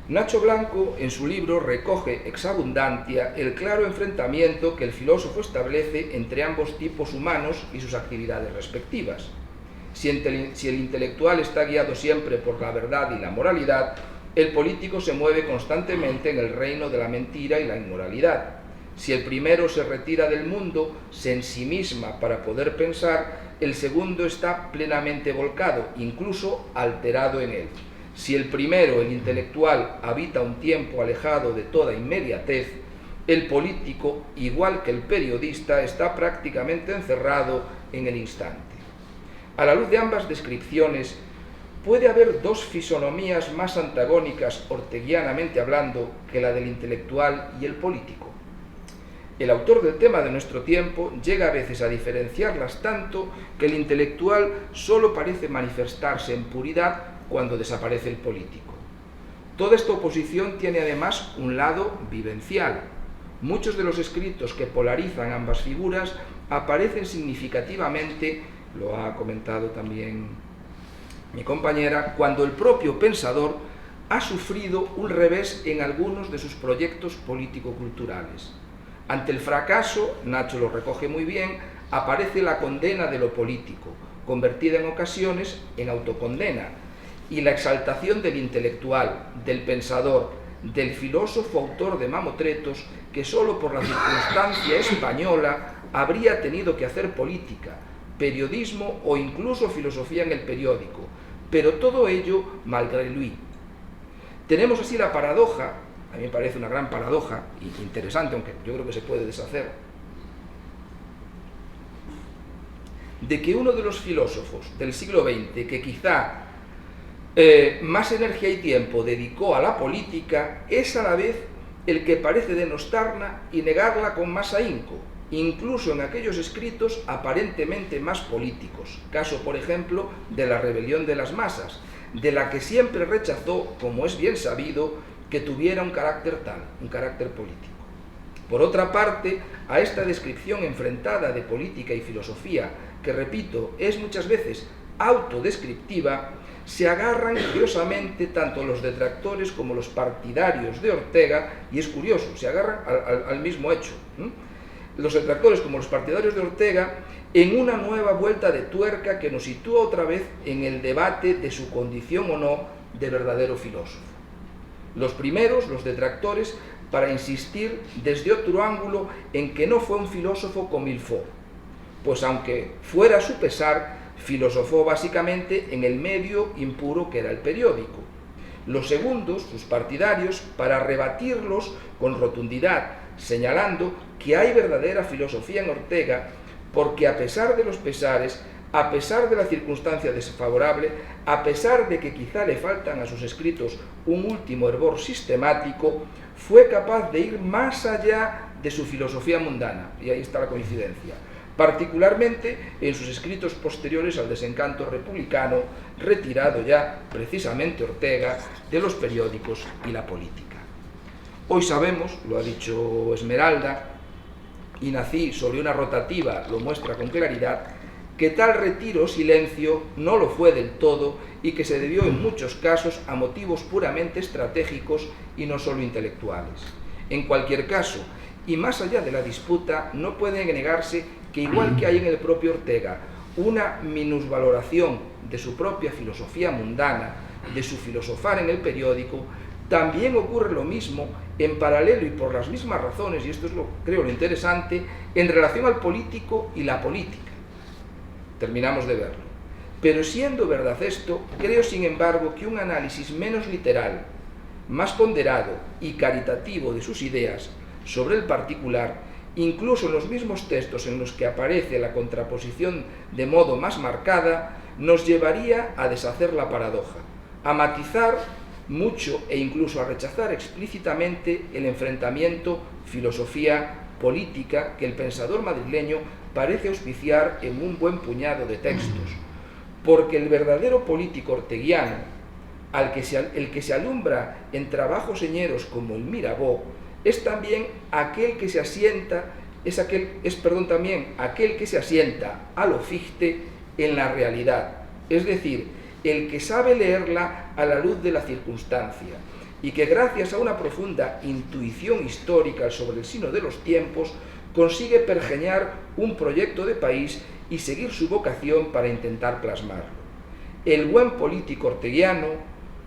[SPEAKER 1] Nacho Blanco, en su libro, recoge ex abundantia el claro enfrentamiento que el filósofo establece entre ambos tipos humanos y sus actividades respectivas. Si el intelectual está guiado siempre por la verdad y la moralidad, el político se mueve constantemente en el reino de la mentira y la inmoralidad. Si el primero se retira del mundo, se ensimisma para poder pensar, el segundo está plenamente volcado, incluso alterado en él. Si el primero, el intelectual, habita un tiempo alejado de toda inmediatez, el político, igual que el periodista, está prácticamente encerrado en el instante. A la luz de ambas descripciones, puede haber dos fisonomías más antagónicas, orteguianamente hablando, que la del intelectual y el político. El autor del tema de nuestro tiempo llega a veces a diferenciarlas tanto que el intelectual solo parece manifestarse en puridad cuando desaparece el político. Toda esta oposición tiene además un lado vivencial. Muchos de los escritos que polarizan ambas figuras aparecen significativamente, lo ha comentado también mi compañera, cuando el propio pensador ha sufrido un revés en algunos de sus proyectos político-culturales. Ante el fracaso, Nacho lo recoge muy bien, aparece la condena de lo político, convertida en ocasiones en autocondena, y la exaltación del intelectual, del pensador, del filósofo autor de mamotretos que solo por la circunstancia española habría tenido que hacer política, periodismo o incluso filosofía en el periódico, pero todo ello malgré lui. Tenemos así la paradoja, a mí me parece una gran paradoja y interesante, aunque yo creo que se puede deshacer, de que uno de los filósofos del siglo XX que quizá más energía y tiempo dedicó a la política es a la vez el que parece denostarla y negarla con más ahínco, incluso en aquellos escritos aparentemente más políticos, caso por ejemplo de la rebelión de las masas, de la que siempre rechazó, como es bien sabido, que tuviera un carácter tal, un carácter político. Por otra parte, a esta descripción enfrentada de política y filosofía, que repito, es muchas veces autodescriptiva, se agarran curiosamente tanto los detractores como los partidarios de Ortega, y es curioso, se agarran al mismo hecho, los detractores como los partidarios de Ortega, en una nueva vuelta de tuerca que nos sitúa otra vez en el debate de su condición o no de verdadero filósofo. Los primeros, los detractores, para insistir desde otro ángulo en que no fue un filósofo comme il faut, pues aunque fuera a su pesar, filosofó básicamente en el medio impuro que era el periódico. Los segundos, sus partidarios, para rebatirlos con rotundidad, señalando que hay verdadera filosofía en Ortega, porque a pesar de los pesares, a pesar de la circunstancia desfavorable, a pesar de que quizá le faltan a sus escritos un último hervor sistemático, fue capaz de ir más allá de su filosofía mundana, y ahí está la coincidencia, particularmente en sus escritos posteriores al desencanto republicano, retirado ya precisamente Ortega de los periódicos y la política. Hoy sabemos, lo ha dicho Esmeralda, y Nací sobre una rotativa lo muestra con claridad, que tal retiro o silencio no lo fue del todo y que se debió en muchos casos a motivos puramente estratégicos y no solo intelectuales. En cualquier caso, y más allá de la disputa, no puede negarse que igual que hay en el propio Ortega una minusvaloración de su propia filosofía mundana, de su filosofar en el periódico, también ocurre lo mismo en paralelo y por las mismas razones, y esto es creo lo interesante, en relación al político y la política. Terminamos de verlo. Pero siendo verdad esto, creo sin embargo que un análisis menos literal, más ponderado y caritativo de sus ideas sobre el particular, incluso en los mismos textos en los que aparece la contraposición de modo más marcada, nos llevaría a deshacer la paradoja, a matizar mucho e incluso a rechazar explícitamente el enfrentamiento filosofía-política que el pensador madrileño parece auspiciar en un buen puñado de textos, porque el verdadero político orteguiano, el que se alumbra en trabajos señeros como el Mirabeau, es también aquel que se asienta, aquel que se asienta a lo Fichte en la realidad, es decir, el que sabe leerla a la luz de la circunstancia, y que gracias a una profunda intuición histórica sobre el sino de los tiempos, consigue pergeñar un proyecto de país y seguir su vocación para intentar plasmarlo. El buen político orteguiano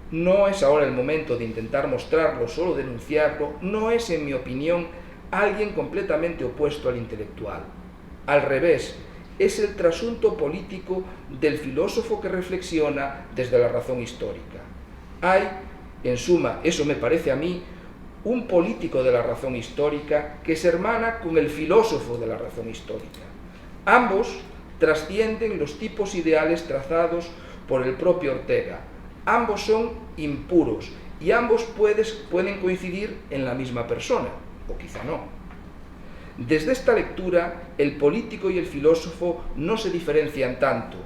[SPEAKER 1] no es ahora el momento de intentar mostrarlo, solo denunciarlo, no es, en mi opinión, alguien completamente opuesto al intelectual. Al revés, es el trasunto político del filósofo que reflexiona desde la razón histórica. Hay, en suma, eso me parece a mí, un político de la razón histórica que se hermana con el filósofo de la razón histórica. Ambos trascienden los tipos ideales trazados por el propio Ortega. Ambos son impuros y ambos pueden coincidir en la misma persona, o quizá no. Desde esta lectura, el político y el filósofo no se diferencian tanto,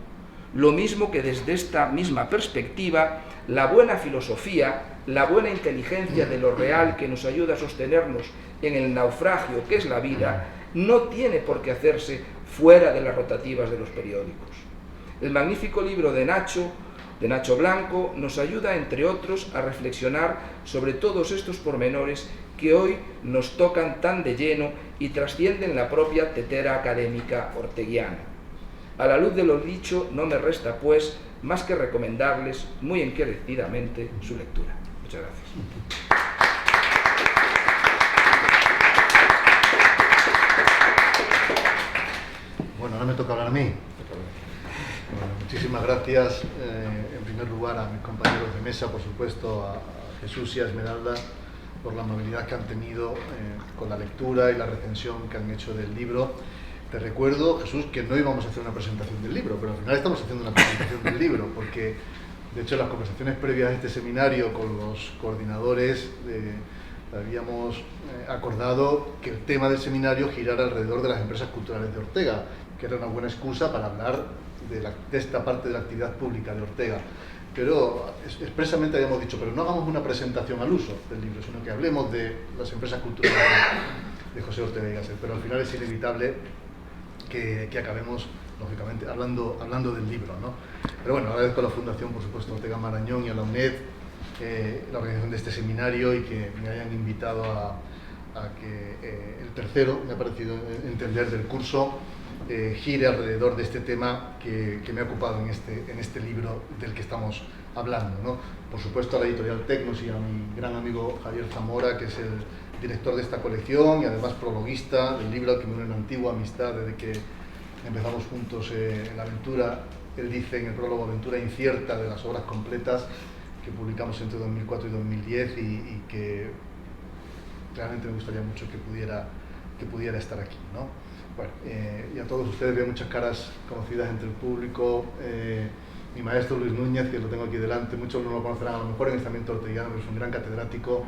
[SPEAKER 1] lo mismo que desde esta misma perspectiva, la buena filosofía, la buena inteligencia de lo real que nos ayuda a sostenernos en el naufragio que es la vida, no tiene por qué hacerse fuera de las rotativas de los periódicos. El magnífico libro de Nacho Blanco, nos ayuda, entre otros, a reflexionar sobre todos estos pormenores que hoy nos tocan tan de lleno y trascienden la propia tetera académica orteguiana. A la luz de lo dicho, no me resta, pues, más que recomendarles muy encarecidamente su lectura. Muchas gracias.
[SPEAKER 2] Bueno, ahora me toca hablar a mí. Bueno, muchísimas gracias, en primer lugar, a mis compañeros de mesa, por supuesto, a Jesús y a Esmeralda, por la amabilidad que han tenido con la lectura y la recensión que han hecho del libro. Te recuerdo, Jesús, que no íbamos a hacer una presentación del libro, pero al final estamos haciendo una presentación del libro, porque, de hecho, en las conversaciones previas a este seminario con los coordinadores habíamos acordado que el tema del seminario girara alrededor de las empresas culturales de Ortega, que era una buena excusa para hablar de esta parte de la actividad pública de Ortega. Pero expresamente habíamos dicho, pero no hagamos una presentación al uso del libro, sino que hablemos de las empresas culturales de José Ortega y Gasset. Pero al final es inevitable que acabemos, lógicamente, hablando del libro, ¿no? Pero bueno, agradezco a la Fundación, por supuesto, Ortega Marañón, y a la UNED la organización de este seminario y que me hayan invitado a que el tercero, me ha parecido entender, del curso gire alrededor de este tema que me ha ocupado en este libro del que estamos hablando, ¿no? Por supuesto, a la editorial Tecnos y a mi gran amigo Javier Zamora, que es el director de esta colección y además prologuista del libro, al que me une una antigua amistad desde que empezamos juntos en la aventura. Él dice en el prólogo: aventura incierta de las obras completas, que publicamos entre 2004 y 2010 y que realmente me gustaría mucho que pudiera que pudiera estar aquí, ¿no? Bueno, y a todos ustedes veo muchas caras conocidas entre el público. Mi maestro Luis Núñez, que lo tengo aquí delante, muchos no lo conocerán a lo mejor en este ambiente orteguiano, pero es un gran catedrático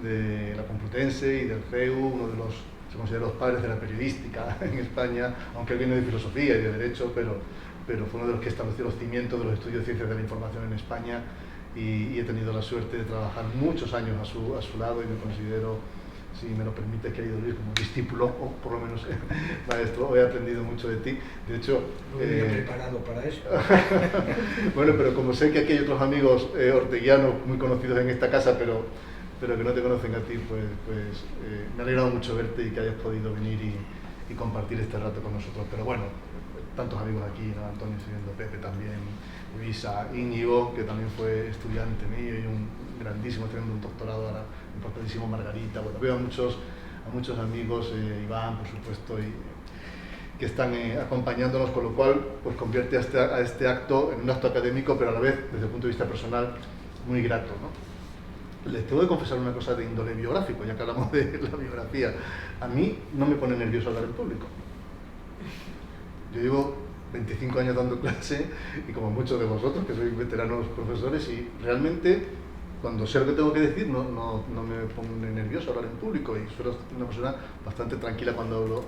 [SPEAKER 2] de la Complutense y del CEU, uno de los, se considera los padres de la periodística en España, aunque él viene de filosofía y de derecho, pero fue uno de los que estableció los cimientos de los estudios de ciencias de la información en España, y he tenido la suerte de trabajar muchos años a su lado, y me considero, si me lo permite, querido Luis, como discípulo, o por lo menos maestro. He aprendido mucho de ti. De hecho,
[SPEAKER 4] no me he preparado para eso.
[SPEAKER 2] Bueno, pero como sé que aquí hay otros amigos orteguianos muy conocidos en esta casa, pero que no te conocen a ti, pues me ha alegrado mucho verte y que hayas podido venir y compartir este rato con nosotros. Pero bueno, tantos amigos aquí, ¿no? Antonio, siguiendo, Pepe también, Luisa, Íñigo, que también fue estudiante mío y un grandísimo, teniendo un doctorado ahora, importantísimo, Margarita. Bueno, veo a muchos amigos, Iván, por supuesto, y que están acompañándonos, con lo cual pues convierte a este acto en un acto académico, pero a la vez, desde el punto de vista personal, muy grato, ¿no? Les tengo que confesar una cosa de índole biográfico, ya que hablamos de la biografía. A mí no me pone nervioso hablar en público. Yo llevo 25 años dando clase, y como muchos de vosotros, que sois veteranos profesores, y realmente cuando sé lo que tengo que decir no me pone nervioso hablar en público, y soy una persona bastante tranquila cuando hablo.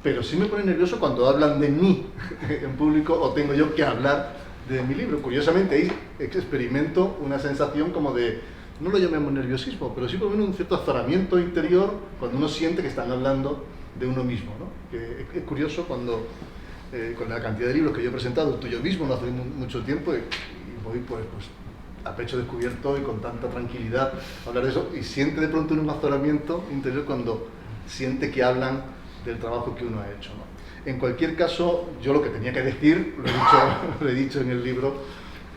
[SPEAKER 2] Pero sí me pone nervioso cuando hablan de mí en público, o tengo yo que hablar de mi libro. Curiosamente ahí experimento una sensación como de, no lo llamemos nerviosismo, pero sí por lo menos un cierto azoramiento interior cuando uno siente que están hablando de uno mismo, ¿no? Que es curioso cuando, con la cantidad de libros que yo he presentado, el tuyo mismo no hace mucho tiempo, y voy pues a pecho descubierto y con tanta tranquilidad hablar de eso, y siente de pronto un azoramiento interior cuando siente que hablan del trabajo que uno ha hecho, ¿no? En cualquier caso, yo lo que tenía que decir lo he dicho en el libro,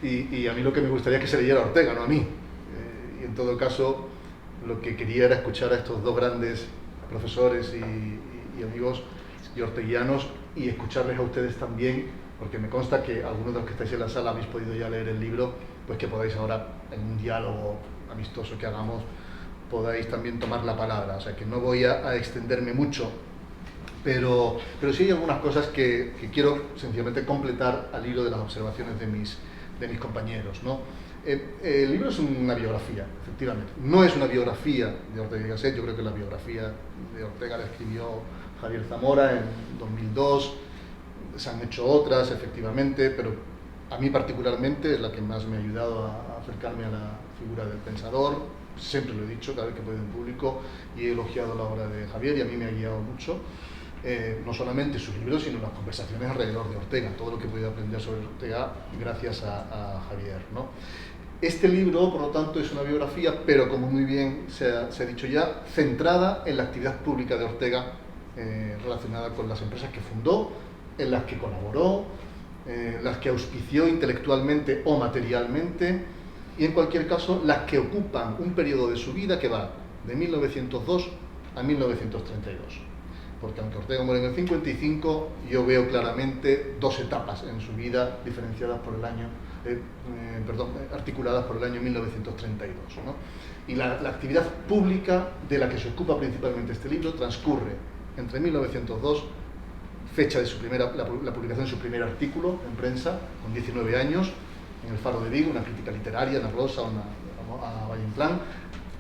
[SPEAKER 2] y a mí lo que me gustaría es que se leyera a Ortega, no a mí. Y en todo caso, lo que quería era escuchar a estos dos grandes profesores y amigos y orteguianos, y escucharles a ustedes también, porque me consta que algunos de los que estáis en la sala habéis podido ya leer el libro, pues que podáis ahora, en un diálogo amistoso que hagamos, podáis también tomar la palabra. O sea que no voy a extenderme mucho, pero sí hay algunas cosas que quiero sencillamente completar al hilo de las observaciones de mis compañeros, ¿no? El libro es una biografía, efectivamente. No es una biografía de Ortega y Gasset. Yo creo que la biografía de Ortega la escribió Javier Zamora en 2002. Se han hecho otras, efectivamente, pero a mí particularmente es la que más me ha ayudado a acercarme a la figura del pensador. Siempre lo he dicho, cada vez que he podido en público, y he elogiado la obra de Javier, y a mí me ha guiado mucho. No solamente sus libros, sino las conversaciones alrededor de Ortega, todo lo que he podido aprender sobre Ortega gracias a Javier, ¿no? Este libro, por lo tanto, es una biografía, pero como muy bien se ha dicho ya, centrada en la actividad pública de Ortega, relacionada con las empresas que fundó, en las que colaboró, las que auspició intelectualmente o materialmente, y en cualquier caso las que ocupan un periodo de su vida que va de 1902 a 1932. Porque aunque Ortega muere en el 55, yo veo claramente dos etapas en su vida diferenciadas por el año, articuladas por el año 1932, ¿no? Y la actividad pública de la que se ocupa principalmente este libro transcurre entre 1902, fecha de la publicación de su primer artículo en prensa, con 19 años, en el Faro de Vigo, una crítica literaria, una prosa, a Valle Inclán,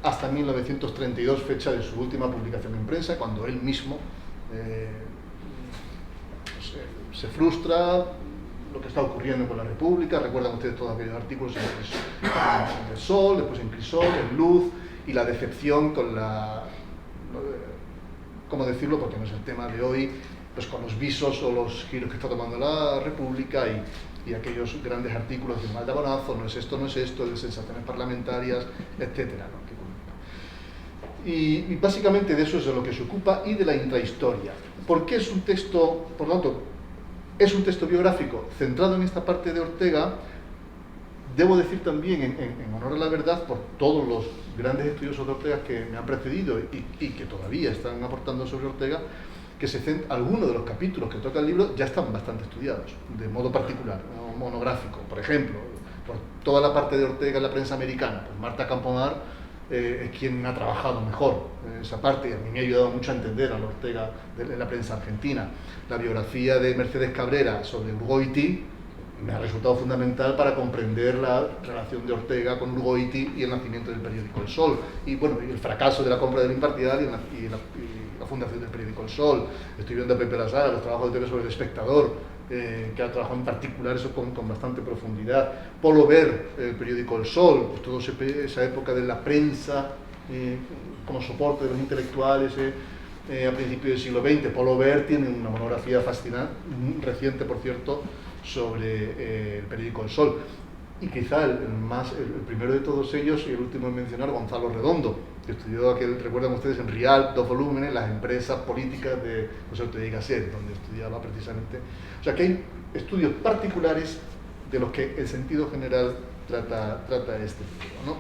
[SPEAKER 2] hasta 1932, fecha de su última publicación en prensa, cuando él mismo se frustra lo que está ocurriendo con la República. Recuerdan ustedes todos aquellos artículos en El Sol, después en Crisol, en Luz, y la decepción con ¿cómo decirlo? Porque no es el tema de hoy, pues con los visos o los giros que está tomando la República, y aquellos grandes artículos de mal de abonazo, no es esto, de sensaciones parlamentarias, etcétera, ¿no? Y básicamente de eso es de lo que se ocupa, y de la intrahistoria. ¿Por qué es un texto, por lo tanto, es un texto biográfico centrado en esta parte de Ortega? Debo decir también, en honor a la verdad, por todos los grandes estudiosos de Ortega que me han precedido y que todavía están aportando sobre Ortega, que algunos de los capítulos que toca el libro ya están bastante estudiados, de modo particular, monográfico. Por ejemplo, por toda la parte de Ortega en la prensa americana, pues Marta Campomar es quien ha trabajado mejor esa parte, y a mí me ha ayudado mucho a entender a Ortega de la prensa argentina. La biografía de Mercedes Cabrera sobre Urgoiti me ha resultado fundamental para comprender la relación de Ortega con Urgoiti y el nacimiento del periódico El Sol, y bueno, y el fracaso de la compra del Impartial y la fundación del periódico El Sol. Estoy viendo a Pepe Lasara, los trabajos de Pepe sobre El Espectador, que ha trabajado en particular eso con bastante profundidad. Polo Ver, el periódico El Sol, pues toda esa época de la prensa como soporte de los intelectuales a principios del siglo XX. Polo Ver tiene una monografía fascinante, reciente por cierto, sobre el periódico El Sol. Y quizá el primero de todos ellos, y el último en mencionar, Gonzalo Redondo, que estudió, recuerdan ustedes, en Rial, 2 volúmenes, las empresas políticas de José Ortega y Gasset, donde estudiaba precisamente. O sea que hay estudios particulares de los que el sentido general trata este libro, ¿no?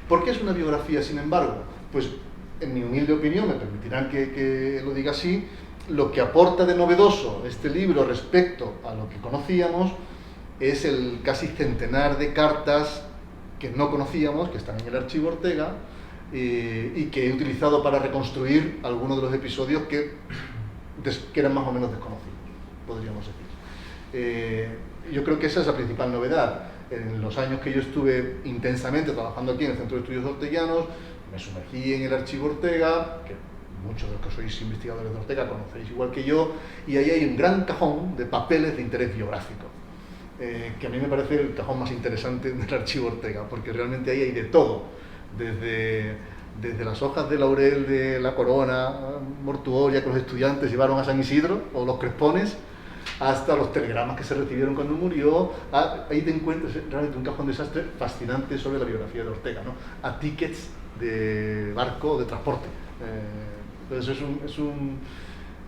[SPEAKER 2] ¿Por qué es una biografía, sin embargo? Pues, en mi humilde opinión, me permitirán que lo diga así, lo que aporta de novedoso este libro respecto a lo que conocíamos es el casi centenar de cartas que no conocíamos, que están en el archivo Ortega, y que he utilizado para reconstruir algunos de los episodios que eran más o menos desconocidos, podríamos decir. Yo creo que esa es la principal novedad. En los años que yo estuve intensamente trabajando aquí en el Centro de Estudios Orteguianos, me sumergí en el archivo Ortega, que muchos de los que sois investigadores de Ortega conocéis igual que yo, y ahí hay un gran cajón de papeles de interés biográfico, que a mí me parece el cajón más interesante del archivo Ortega, porque realmente ahí hay de todo, desde las hojas de laurel de la corona mortuoria que los estudiantes llevaron a San Isidro, o los crespones, hasta los telegramas que se recibieron cuando murió. Ahí te encuentras realmente un cajón de desastre fascinante sobre la biografía de Ortega, ¿no? A tickets de barco, de transporte. Entonces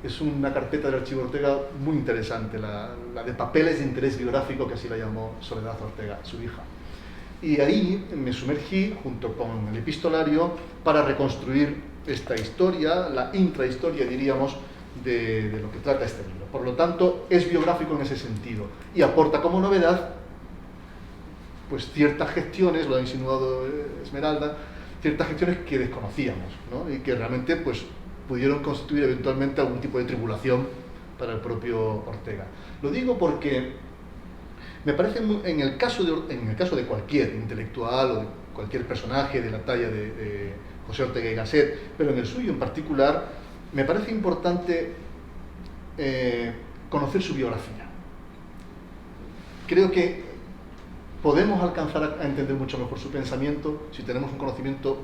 [SPEAKER 2] es una carpeta del archivo Ortega muy interesante, la de papeles de interés biográfico, que así la llamó Soledad Ortega, su hija. Y ahí me sumergí, junto con el epistolario, para reconstruir esta historia, la intrahistoria, diríamos, de lo que trata este libro. Por lo tanto, es biográfico en ese sentido y aporta como novedad pues ciertas gestiones, lo ha insinuado Esmeralda, ciertas gestiones que desconocíamos, ¿no? Y que realmente pues pudieron constituir eventualmente algún tipo de tribulación para el propio Ortega. Lo digo porque me parece en el caso de cualquier intelectual o de cualquier personaje de la talla de José Ortega y Gasset, pero en el suyo en particular, me parece importante conocer su biografía. Creo que podemos alcanzar a entender mucho mejor su pensamiento si tenemos un conocimiento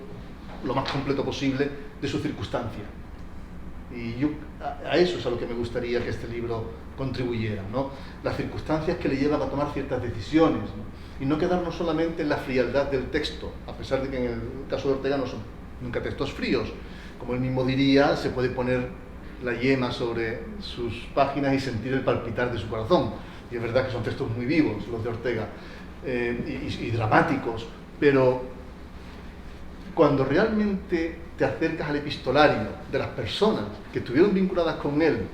[SPEAKER 2] lo más completo posible de su circunstancia. Y a eso es a lo que me gustaría que este libro contribuyera, ¿no? Las circunstancias que le llevan a tomar ciertas decisiones, ¿no? Y no quedarnos solamente en la frialdad del texto, a pesar de que en el caso de Ortega no son nunca textos fríos. Como él mismo diría, se puede poner la yema sobre sus páginas y sentir el palpitar de su corazón. Y es verdad que son textos muy vivos los de Ortega, y dramáticos, pero cuando realmente te acercas al epistolario de las personas que estuvieron vinculadas con él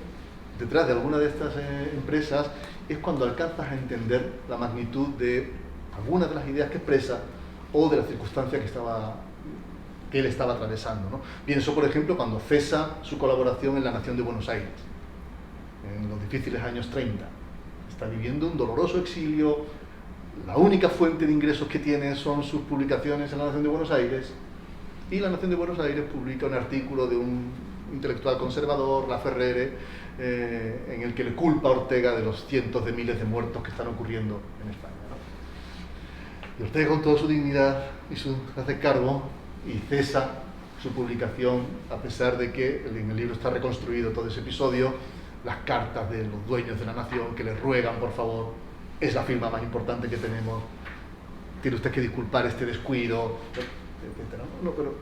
[SPEAKER 2] detrás de alguna de estas empresas, es cuando alcanzas a entender la magnitud de algunas de las ideas que expresa o de las circunstancias que él estaba atravesando, ¿no? Pienso, por ejemplo, cuando cesa su colaboración en La Nación de Buenos Aires, en los difíciles años 30. Está viviendo un doloroso exilio, la única fuente de ingresos que tiene son sus publicaciones en La Nación de Buenos Aires, y La Nación de Buenos Aires publica un artículo de un intelectual conservador, Laferrere, en el que le culpa a Ortega de los cientos de miles de muertos que están ocurriendo en España, ¿no? Y Ortega, con toda su dignidad, se hace cargo y cesa su publicación, a pesar de que en el libro está reconstruido todo ese episodio, las cartas de los dueños de la nación que le ruegan, por favor, es la firma más importante que tenemos, tiene usted que disculpar este descuido, etc. No, pero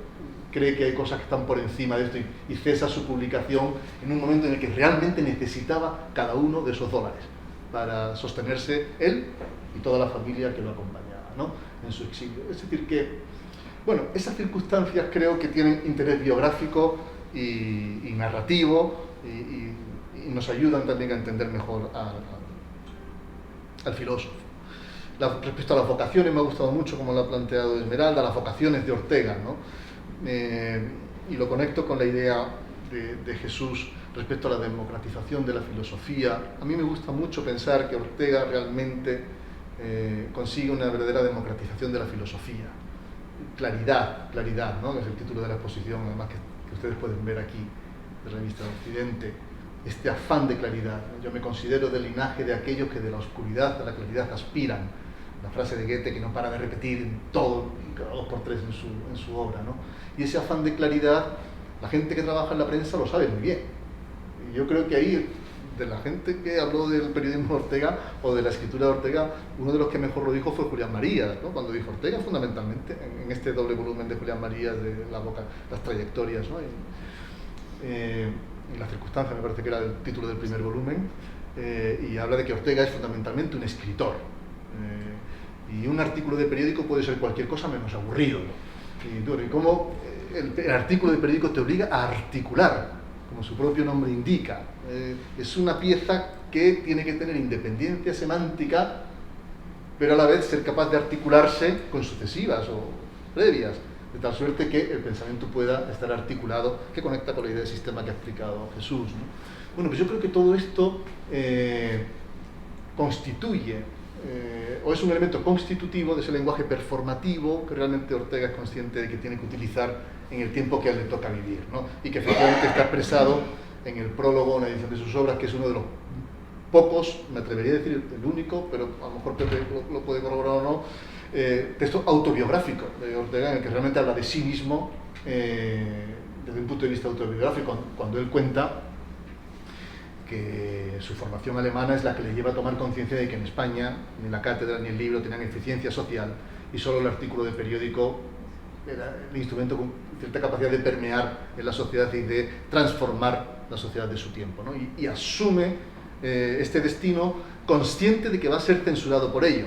[SPEAKER 2] cree que hay cosas que están por encima de esto y cesa su publicación en un momento en el que realmente necesitaba cada uno de esos dólares para sostenerse él y toda la familia que lo acompañaba, ¿no?, en su exilio. Es decir que, bueno, esas circunstancias creo que tienen interés biográfico y narrativo y nos ayudan también a entender mejor al filósofo. Respecto a las vocaciones, me ha gustado mucho como lo ha planteado Esmeralda, las vocaciones de Ortega, ¿no? Y lo conecto con la idea de Jesús respecto a la democratización de la filosofía. A mí me gusta mucho pensar que Ortega realmente consigue una verdadera democratización de la filosofía. Claridad, ¿no? Que es el título de la exposición, además que ustedes pueden ver aquí, de Revista de Occidente. Este afán de claridad. Yo me considero del linaje de aquellos que de la oscuridad a la claridad aspiran. La frase de Goethe que no para de repetir en todo, cada 2 por 3 en su obra, ¿no? Y ese afán de claridad, la gente que trabaja en la prensa lo sabe muy bien. Y yo creo que ahí, de la gente que habló del periodismo de Ortega o de la escritura de Ortega, uno de los que mejor lo dijo fue Julián Marías, ¿no? Cuando dijo Ortega, fundamentalmente, en este doble volumen de Julián Marías, de las trayectorias, ¿no? En las circunstancias, me parece que era el título del primer volumen, y habla de que Ortega es fundamentalmente un escritor. Y un artículo de periódico puede ser cualquier cosa menos aburrido, ¿no? Y cómo el artículo de periódico te obliga a articular, como su propio nombre indica. Es una pieza que tiene que tener independencia semántica, pero a la vez ser capaz de articularse con sucesivas o previas, de tal suerte que el pensamiento pueda estar articulado, que conecta con la idea de sistema que ha explicado Jesús, ¿no? Bueno, pues yo creo que todo esto constituye, o es un elemento constitutivo de ese lenguaje performativo que realmente Ortega es consciente de que tiene que utilizar en el tiempo que a él le toca vivir, ¿no? Y que efectivamente está expresado en el prólogo, una edición de sus obras, que es uno de los pocos, me atrevería a decir el único, pero a lo mejor Pepe lo puede corroborar o no, texto autobiográfico de Ortega, en el que realmente habla de sí mismo desde un punto de vista autobiográfico, cuando él cuenta que su formación alemana es la que le lleva a tomar conciencia de que en España ni la cátedra ni el libro tenían eficiencia social y solo el artículo de periódico era el instrumento con cierta capacidad de permear en la sociedad y de transformar la sociedad de su tiempo, ¿no? Y asume este destino consciente de que va a ser censurado por ello.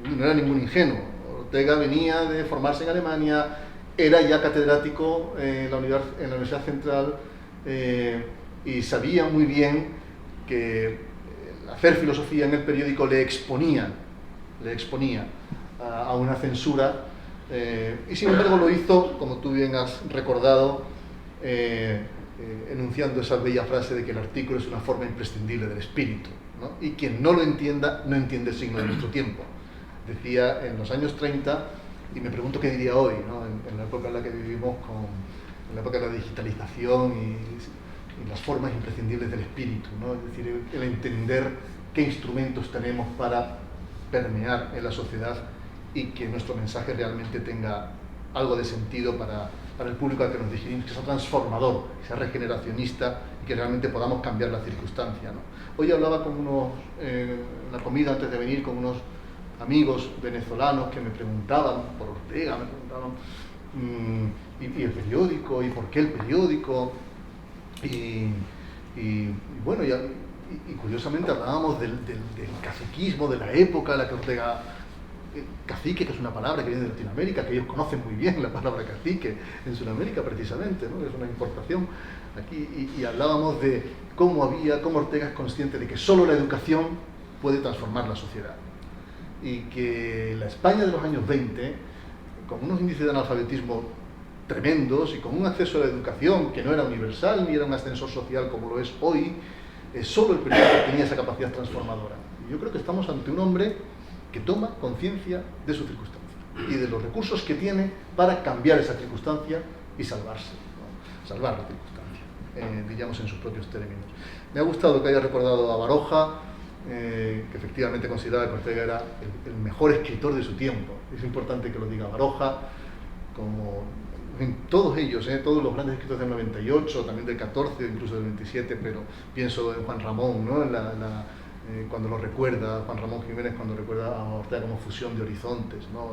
[SPEAKER 2] No era ningún ingenuo. Ortega venía de formarse en Alemania, era ya catedrático en la Universidad Central, y sabía muy bien que hacer filosofía en el periódico le exponía a una censura, y sin embargo lo hizo, como tú bien has recordado, enunciando esa bella frase de que el artículo es una forma imprescindible del espíritu, ¿no? Y quien no lo entienda, no entiende el signo de nuestro tiempo. Decía en los años 30, y me pregunto qué diría hoy, ¿no? En la época en la que vivimos, en la época de la digitalización y las formas imprescindibles del espíritu, ¿no? Es decir, el entender qué instrumentos tenemos para permear en la sociedad y que nuestro mensaje realmente tenga algo de sentido para el público al que nos dirigimos, que sea transformador, que sea regeneracionista y que realmente podamos cambiar la circunstancia, ¿no? Hoy hablaba con unos, en la comida antes de venir, con unos amigos venezolanos que me preguntaban por Ortega, me preguntaban y el periódico, y por qué el periódico, y bueno, y curiosamente hablábamos del caciquismo, de la época en la que Ortega, cacique, que es una palabra que viene de Latinoamérica, que ellos conocen muy bien la palabra cacique en Sudamérica precisamente, ¿no? Es una importación aquí, y hablábamos de cómo Ortega es consciente de que solo la educación puede transformar la sociedad, y que la España de los años 20, con unos índices de analfabetismo tremendos y con un acceso a la educación que no era universal ni era un ascensor social como lo es hoy, solo el periódico tenía esa capacidad transformadora. Y yo creo que estamos ante un hombre que toma conciencia de su circunstancia y de los recursos que tiene para cambiar esa circunstancia y salvarse, ¿no? Salvar la circunstancia, diríamos en sus propios términos. Me ha gustado que haya recordado a Baroja, que efectivamente consideraba que Ortega era el mejor escritor de su tiempo. Es importante que lo diga Baroja, como en todos ellos, todos los grandes escritores del 98, también del 14, incluso del 27, pero pienso en Juan Ramón, ¿no? Cuando lo recuerda, Juan Ramón Jiménez, cuando recuerda a Ortega como fusión de horizontes, ¿no?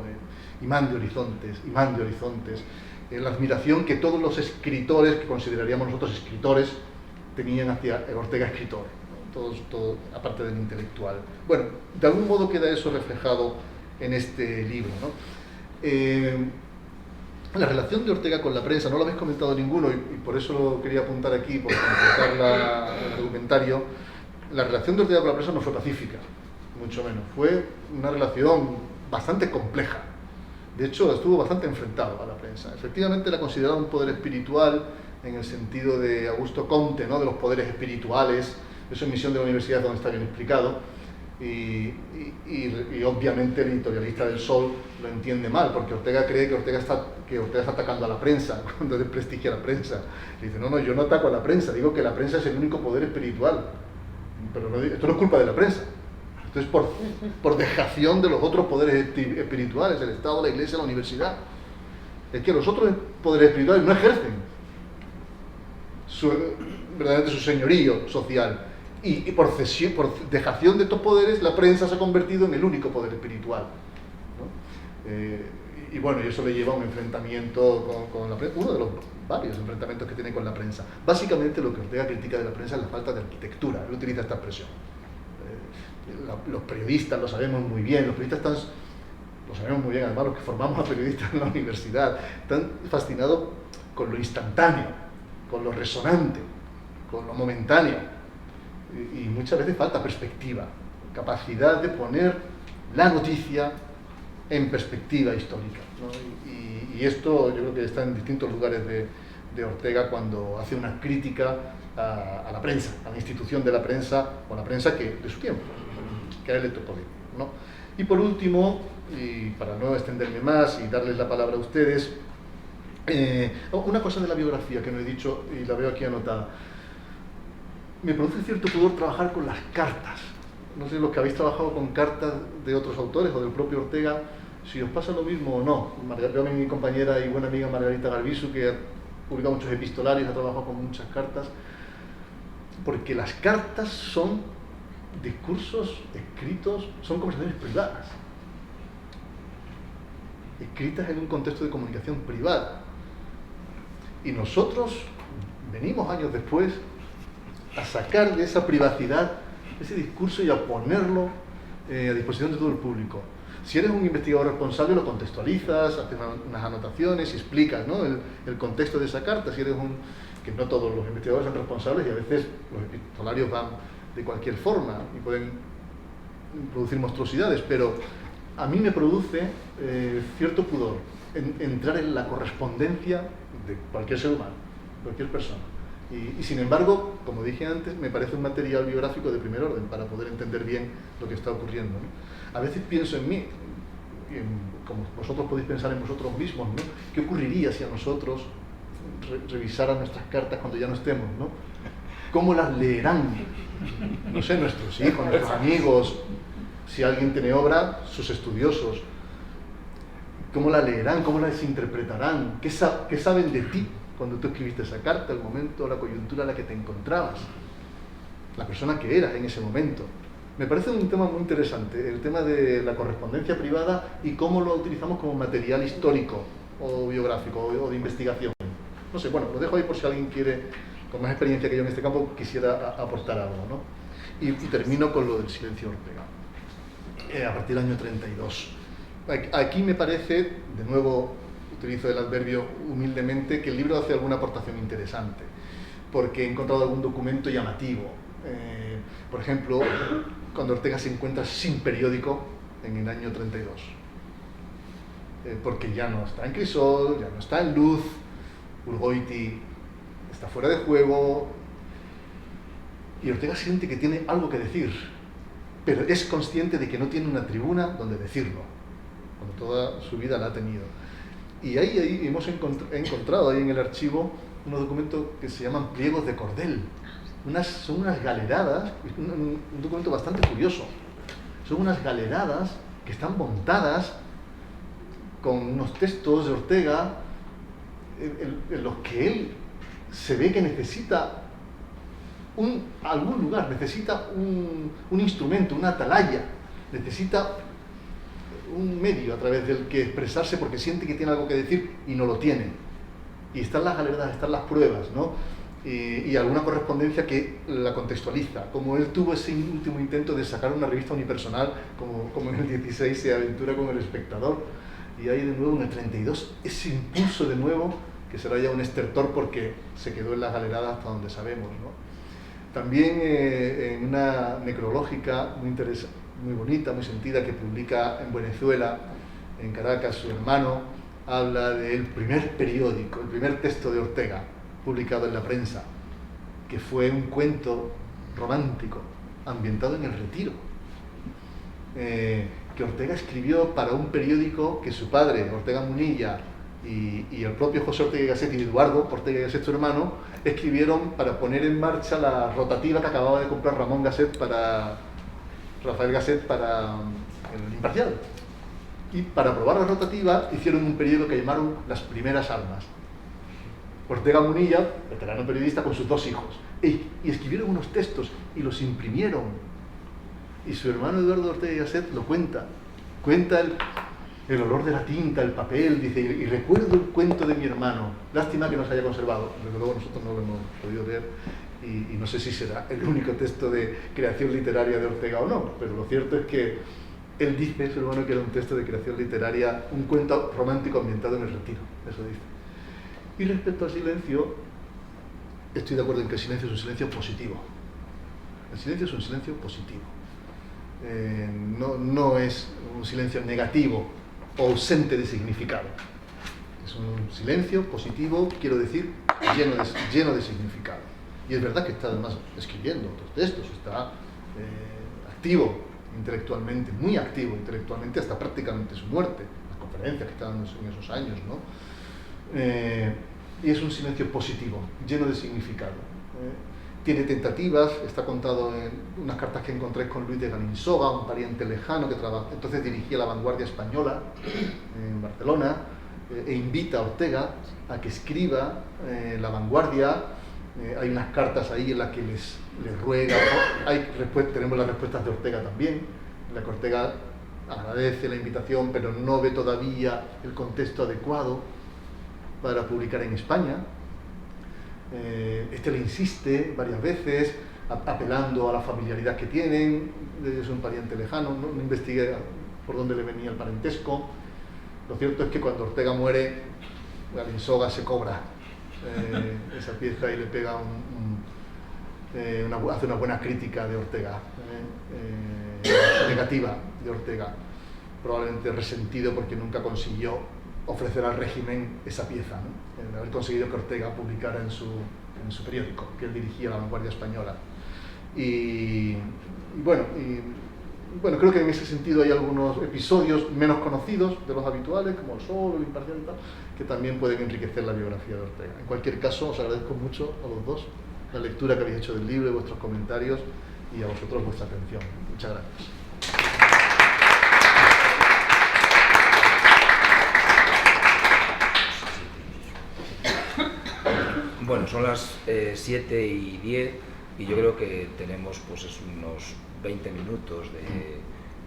[SPEAKER 2] Imán de horizontes, la admiración que todos los escritores que consideraríamos nosotros escritores tenían hacia el Ortega escritor, ¿no? Todos, aparte del intelectual. Bueno, de algún modo queda eso reflejado en este libro, ¿no? La relación de Ortega con la prensa, no lo habéis comentado ninguno, y por eso lo quería apuntar aquí, por completar el documentario. La relación de Ortega con la prensa no fue pacífica. mucho menos. Fue una relación bastante compleja. De hecho, estuvo bastante enfrentado a la prensa. Efectivamente, la consideraba un poder espiritual en el sentido de Augusto Comte, ¿no? De los poderes espirituales. Eso en Misión de la Universidad, donde está bien explicado. Y obviamente el editorialista del Sol lo entiende mal, porque Ortega cree que Ortega está atacando a la prensa, cuando desprestigia a la prensa. Y dice, no, yo no ataco a la prensa, digo que la prensa es el único poder espiritual. Pero no, esto no es culpa de la prensa. Esto es por dejación de los otros poderes espirituales, el Estado, la Iglesia, la universidad. Es que los otros poderes espirituales no ejercen verdaderamente su señorío social. Y por dejación de estos poderes, la prensa se ha convertido en el único poder espiritual, ¿no? Y bueno, y eso le lleva a un enfrentamiento con la prensa, uno de los varios enfrentamientos que tiene con la prensa. Básicamente lo que Ortega critica de la prensa es la falta de arquitectura. Él utiliza esta expresión. Los periodistas lo sabemos muy bien, lo sabemos muy bien, además los que formamos a periodistas en la universidad, están fascinados con lo instantáneo, con lo resonante, con lo momentáneo, y muchas veces falta perspectiva, capacidad de poner la noticia en perspectiva histórica, ¿no? Y esto yo creo que está en distintos lugares de Ortega cuando hace una crítica a la prensa, a la institución de la prensa, o la prensa de su tiempo, que a él le tocó vivir, ¿no? Y por último, y para no extenderme más y darles la palabra a ustedes, una cosa de la biografía que no he dicho y la veo aquí anotada. Me produce cierto pudor trabajar con las cartas. No sé, los que habéis trabajado con cartas de otros autores o del propio Ortega, si os pasa lo mismo o no. Veo a mi compañera y buena amiga Margarita Garbisu, que ha publicado muchos epistolarios, ha trabajado con muchas cartas, porque las cartas son discursos escritos, son conversaciones privadas, escritas en un contexto de comunicación privada. Y nosotros venimos años después a sacar de esa privacidad ese discurso y a ponerlo a disposición de todo el público. Si eres un investigador responsable, lo contextualizas, haces unas anotaciones y explicas, ¿no?, el contexto de esa carta. Si eres que no todos los investigadores son responsables y a veces los epistolarios van de cualquier forma y pueden producir monstruosidades, pero a mí me produce cierto pudor entrar en la correspondencia de cualquier ser humano, cualquier persona. Y sin embargo, como dije antes, me parece un material biográfico de primer orden para poder entender bien lo que está ocurriendo, ¿no? A veces pienso en mí, como vosotros podéis pensar en vosotros mismos, ¿no? ¿Qué ocurriría si a nosotros revisaran nuestras cartas cuando ya no estemos, ¿no? ¿Cómo las leerán? No sé, nuestros hijos, nuestros amigos, si alguien tiene obra, sus estudiosos. ¿Cómo la leerán? ¿Cómo las interpretarán? ¿Qué saben de ti cuando tú escribiste esa carta, el momento, la coyuntura en la que te encontrabas? La persona que eras en ese momento. Me parece un tema muy interesante, el tema de la correspondencia privada y cómo lo utilizamos como material histórico o biográfico o de investigación. No sé, bueno, lo dejo ahí por si alguien quiere, con más experiencia que yo en este campo, quisiera aportar algo, ¿no? Y termino con lo del silencio Ortega, a partir del año 32. Aquí me parece, de nuevo utilizo el adverbio humildemente, que el libro hace alguna aportación interesante, porque he encontrado algún documento llamativo. Por ejemplo, cuando Ortega se encuentra sin periódico en el año 32, porque ya no está en Crisol, ya no está en Luz, Urgoiti está fuera de juego, y Ortega siente que tiene algo que decir, pero es consciente de que no tiene una tribuna donde decirlo, cuando toda su vida la ha tenido. Y ahí hemos encontrado ahí en el archivo unos documentos que se llaman pliegos de cordel. Son unas galeradas, un documento bastante curioso. Son unas galeradas que están montadas con unos textos de Ortega en los que él se ve que necesita algún lugar, necesita un instrumento, una atalaya, necesita un medio a través del que expresarse porque siente que tiene algo que decir y no lo tiene. Y están las galeradas, están las pruebas, ¿no? Y alguna correspondencia que la contextualiza, como él tuvo ese último intento de sacar una revista unipersonal, como en el 16 se aventura con El Espectador, y hay de nuevo en el 32 ese impulso de nuevo, que será ya un estertor porque se quedó en las galeradas hasta donde sabemos, ¿no? También en una necrológica muy muy bonita, muy sentida, que publica en Venezuela, en Caracas, su hermano, habla del primer periódico, el primer texto de Ortega, publicado en la prensa, que fue un cuento romántico, ambientado en el Retiro, que Ortega escribió para un periódico que su padre, Ortega Munilla, y el propio José Ortega y Gasset y Eduardo Ortega y Gasset, su hermano, escribieron para poner en marcha la rotativa que acababa de comprar Rafael Gasset para el Imparcial. Y para probar la rotativa hicieron un periódico que llamaron Las Primeras Armas. Ortega Munilla, veterano periodista, con sus 2 hijos, y escribieron unos textos y los imprimieron. Y su hermano Eduardo Ortega y Gasset lo cuenta el olor de la tinta, el papel, dice, y recuerdo el cuento de mi hermano, lástima que no se haya conservado, desde luego nosotros no lo hemos podido ver, y no sé si será el único texto de creación literaria de Ortega o no, pero lo cierto es que él dice, su hermano, que era un texto de creación literaria, un cuento romántico ambientado en el Retiro, eso dice. Y respecto al silencio, estoy de acuerdo en que el silencio es un silencio positivo. El silencio es un silencio positivo. No es un silencio negativo o ausente de significado. Es un silencio positivo, quiero decir, lleno de significado. Y es verdad que está además escribiendo otros textos, está activo intelectualmente, muy activo intelectualmente hasta prácticamente su muerte, las conferencias que está dando en esos años, ¿no? Y es un silencio positivo, lleno de significado. Tiene tentativas, está contado en unas cartas que encontré con Luis de Galinsoga, un pariente lejano que entonces dirigía La Vanguardia Española en Barcelona, e invita a Ortega a que escriba La Vanguardia. Hay unas cartas ahí en las que les ruega, tenemos las respuestas de Ortega también, en la que Ortega agradece la invitación, pero no ve todavía el contexto adecuado para publicar en España. Le insiste varias veces, apelando a la familiaridad que tienen, es un pariente lejano, no investigué por dónde le venía el parentesco. Lo cierto es que cuando Ortega muere, Galinsoga se cobra esa pieza y le pega hace una buena crítica de Ortega, negativa de Ortega, probablemente resentido porque nunca consiguió ofrecer al régimen esa pieza, ¿no? El haber conseguido que Ortega publicara en su periódico, que él dirigía, La Vanguardia Española. Y bueno, creo que en ese sentido hay algunos episodios menos conocidos de los habituales, como El Sol, El Imparcial y tal, que también pueden enriquecer la biografía de Ortega. En cualquier caso, os agradezco mucho a los dos la lectura que habéis hecho del libro, vuestros comentarios y a vosotros vuestra atención. Muchas gracias.
[SPEAKER 1] Bueno, son las 7:10 y yo creo que tenemos pues unos 20 minutos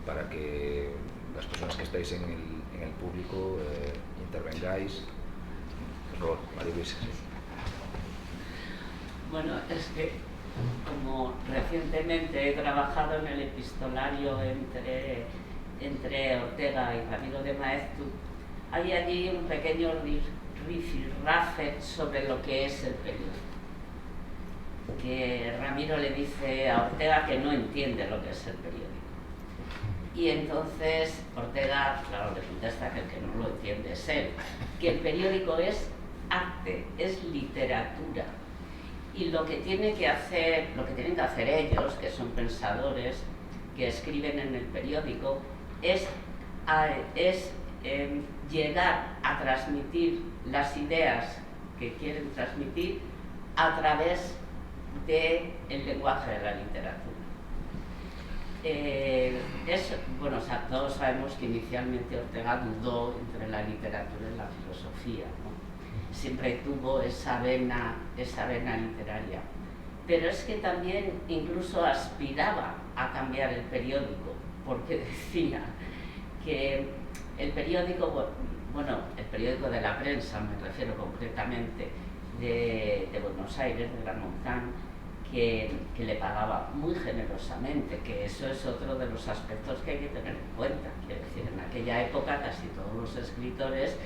[SPEAKER 1] para que las personas que estáis en el público intervengáis. Por favor, María Luisa.
[SPEAKER 5] Bueno, es que como recientemente he trabajado en el epistolario entre Ortega y Ramiro de Maeztu, hay allí un pequeño rifirrafe sobre lo que es el periódico. Que Ramiro le dice a Ortega que no entiende lo que es el periódico. Y entonces Ortega, claro, le contesta que el que no lo entiende es él, que el periódico es arte, es literatura. Y lo que tienen que hacer ellos, que son pensadores, que escriben en el periódico, es llegar a transmitir las ideas que quieren transmitir a través del lenguaje de la literatura. Bueno, o sea, todos sabemos que inicialmente Ortega dudó entre la literatura y la filosofía, ¿no? Siempre tuvo esa vena literaria, pero es que también incluso aspiraba a cambiar el periódico, porque decía que el periódico, bueno, el periódico de la prensa, me refiero concretamente, de Buenos Aires, de Gran Montán, que le pagaba muy generosamente, que eso es otro de los aspectos que hay que tener en cuenta. Quiero decir, en aquella época casi todos los escritores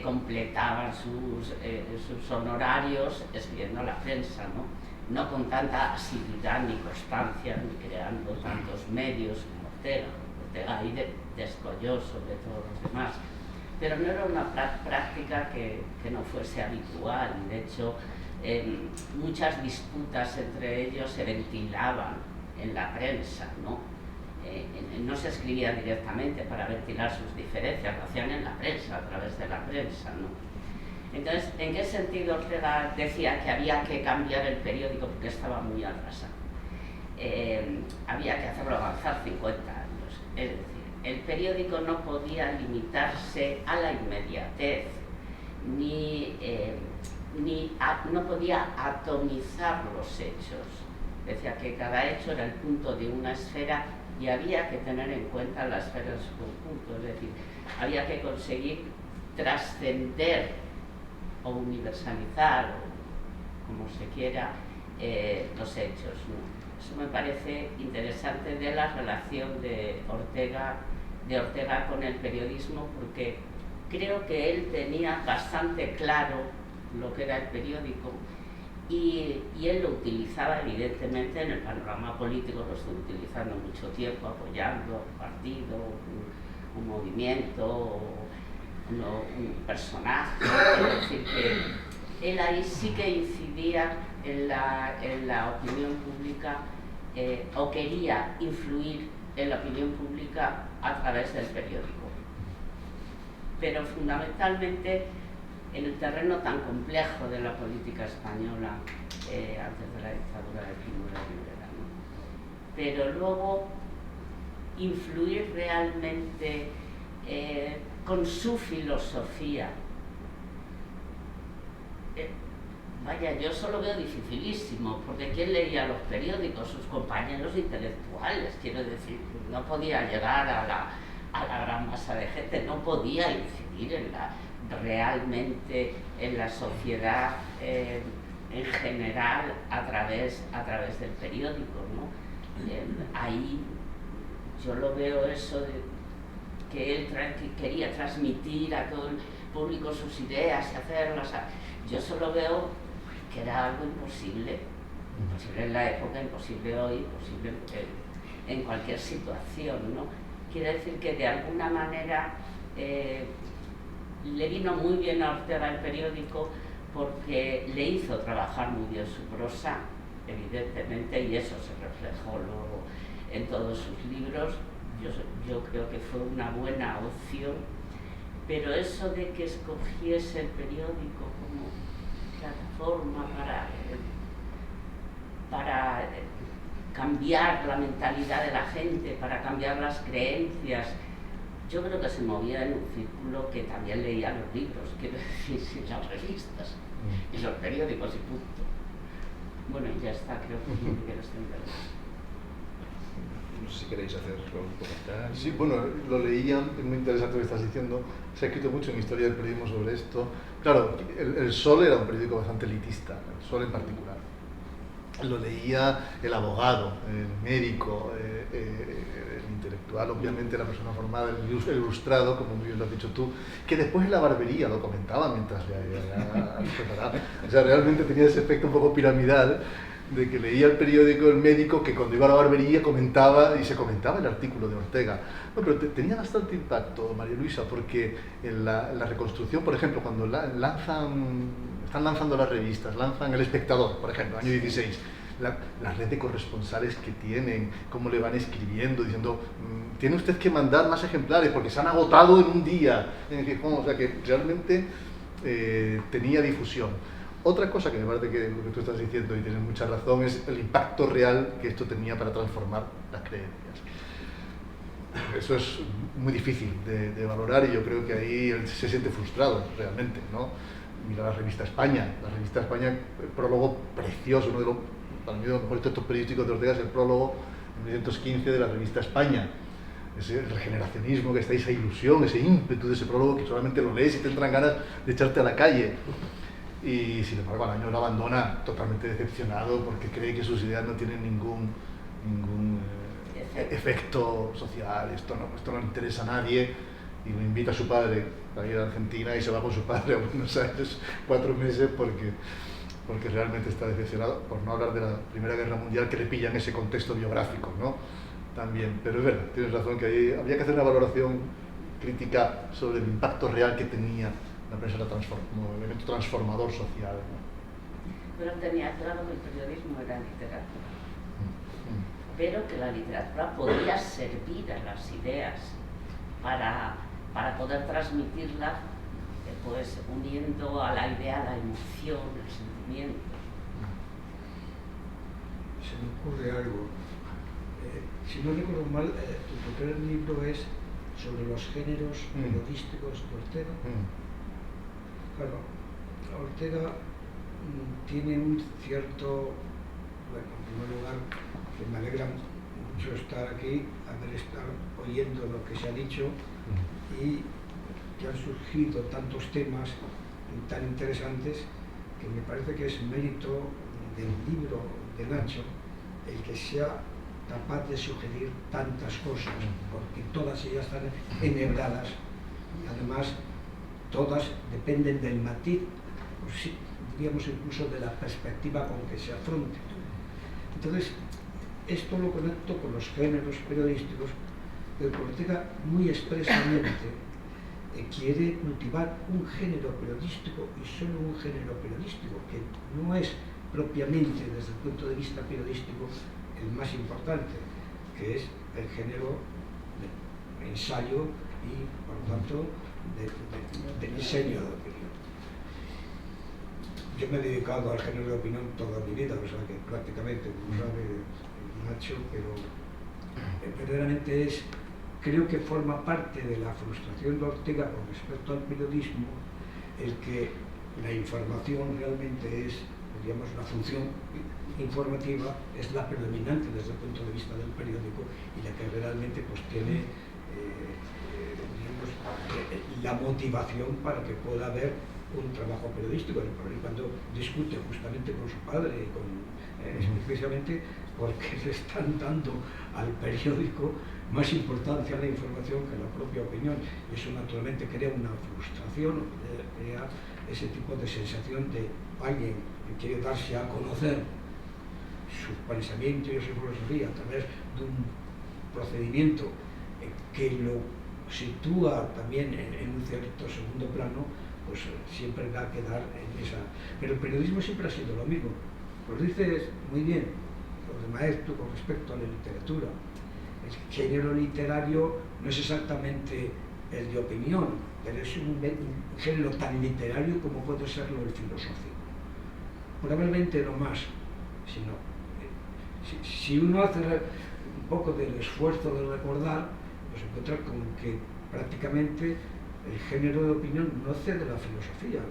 [SPEAKER 5] completaban sus honorarios escribiendo la prensa, ¿no? No con tanta asiduidad ni constancia, ni creando tantos medios como Ortega. Ortega ahí descolló sobre todos los demás. Pero no era una práctica que no fuese habitual. De hecho, muchas disputas entre ellos se ventilaban en la prensa, ¿no? No se escribían directamente para ventilar sus diferencias, lo hacían en la prensa, a través de la prensa, ¿no? Entonces, ¿en qué sentido Ortega decía que había que cambiar el periódico porque estaba muy atrasado? Había que hacerlo avanzar 50 años. Es decir, el periódico no podía limitarse a la inmediatez, no podía atomizar los hechos. Decía que cada hecho era el punto de una esfera y había que tener en cuenta la esfera en su conjunto. Es decir, había que conseguir trascender o universalizar, o como se quiera, los hechos, ¿no? Eso me parece interesante de la relación de Ortega con el periodismo, porque creo que él tenía bastante claro lo que era el periódico y él lo utilizaba evidentemente en el panorama político, lo estuvo utilizando mucho tiempo, apoyando a un partido, un movimiento, un personaje. Es decir, que él ahí sí que incidía en la opinión pública, o quería influir en la opinión pública a través del periódico. Pero fundamentalmente en el terreno tan complejo de la política española antes de la dictadura de Primo de Rivera, ¿no? Pero luego influir realmente con su filosofía. Vaya, yo eso lo veo dificilísimo, porque ¿quién leía los periódicos? Sus compañeros intelectuales, quiero decir, no podía llegar a la gran masa de gente, no podía incidir realmente en la sociedad en general a través del periódico, ¿no? Ahí yo lo veo eso de que él quería transmitir a todo el público sus ideas y hacerlas. Yo solo veo que era algo imposible en la época, imposible hoy, imposible en cualquier situación, ¿no? Quiere decir que de alguna manera le vino muy bien a Ortega el periódico porque le hizo trabajar muy bien su prosa, evidentemente, y eso se reflejó luego en todos sus libros. Yo creo que fue una buena opción, pero eso de que escogiese el periódico como plataforma para cambiar la mentalidad de la gente, para cambiar las creencias, yo creo que se movía en un círculo que también leía los libros, quiero decir, sin las revistas y los periódicos y punto. Bueno, y ya está, creo que no quiero extender.
[SPEAKER 1] No sé si queréis hacer un comentario.
[SPEAKER 2] Sí, bueno, lo leía, es muy interesante lo que estás diciendo. Se ha escrito mucho en historia del periodismo sobre esto. Claro, el Sol era un periódico bastante elitista, el Sol en particular. Lo leía el abogado, el médico, el intelectual, obviamente la persona formada, el ilustrado, como muy bien lo has dicho tú, que después en la barbería lo comentaba mientras ya preparaba. O sea, realmente tenía ese efecto un poco piramidal de que leía el periódico el médico, que cuando iba a la barbería comentaba, y se comentaba el artículo de Ortega. No, pero tenía bastante impacto, María Luisa, porque en la reconstrucción, por ejemplo, cuando están lanzando las revistas, lanzan El Espectador, por ejemplo, año 16, la red de corresponsales que tienen, cómo le van escribiendo, diciendo, tiene usted que mandar más ejemplares porque se han agotado en un día, o sea que realmente tenía difusión. Otra cosa que me parece que lo que tú estás diciendo, y tienes mucha razón, es el impacto real que esto tenía para transformar las creencias. Eso es muy difícil de valorar, y yo creo que ahí él se siente frustrado realmente, ¿no? Mira la revista España, el prólogo precioso, uno de los, para mí, de los mejores textos periodísticos de Ortega es el prólogo en 1915 de la revista España. Ese regeneracionismo que está, esa ilusión, ese ímpetu de ese prólogo que solamente lo lees y te entran ganas de echarte a la calle. Y sin embargo al año lo abandona totalmente decepcionado porque cree que sus ideas no tienen ningún efecto social, esto no le interesa a nadie, y lo invita a su padre a ir a Argentina y se va con su padre a Buenos Aires 4 meses porque realmente está decepcionado, por no hablar de la Primera Guerra Mundial, que le pilla en ese contexto biográfico, ¿no? también. Pero es verdad, tienes razón, que ahí había que hacer una valoración crítica sobre el impacto real que tenía la prensa como elemento transformador social, ¿no?
[SPEAKER 5] Pero tenía claro que el periodismo era literatura, pero que la literatura podía servir a las ideas para poder transmitirlas, pues uniendo a la idea la emoción, el sentimiento.
[SPEAKER 4] Se me ocurre algo. Si no recuerdo mal, tu primer libro es sobre los géneros periodísticos de Ortega. Claro, Ortega tiene un cierto, bueno, en primer lugar, que me alegra mucho estar aquí, haber estado oyendo lo que se ha dicho y que han surgido tantos temas tan interesantes que me parece que es mérito del libro de Nacho el que sea capaz de sugerir tantas cosas, porque todas ellas están enhebradas y además todas dependen del matiz, o sí, diríamos incluso de la perspectiva con que se afronte. Entonces, esto lo conecto con los géneros periodísticos, pero Ortega muy expresamente quiere cultivar un género periodístico y solo un género periodístico, que no es propiamente desde el punto de vista periodístico el más importante, que es el género de ensayo y, por lo tanto, de diseño de opinión. Yo me he dedicado al género de opinión toda mi vida, o sea que prácticamente, como sabe Nacho, pero verdaderamente creo que forma parte de la frustración de Ortega con respecto al periodismo el que la información realmente es, digamos, la función informativa es la predominante desde el punto de vista del periódico y la que realmente pues tiene digamos, la motivación para que pueda haber un trabajo periodístico. Y cuando discute justamente con su padre, especialmente porque le están dando al periódico más importancia a la información que a la propia opinión. Y eso naturalmente crea una frustración, crea ese tipo de sensación de alguien que quiere darse a conocer su pensamiento y su filosofía a través de un procedimiento que lo sitúa también en un cierto segundo plano, pues siempre va a quedar en esa. Pero el periodismo siempre ha sido lo mismo. Pues dices muy bien, lo de Maeztu con respecto a la literatura. El género literario no es exactamente el de opinión, pero es un género tan literario como puede serlo el filosófico. Probablemente no más, sino si uno hace un poco del esfuerzo de recordar, pues encuentra con que prácticamente el género de opinión no cede la filosofía.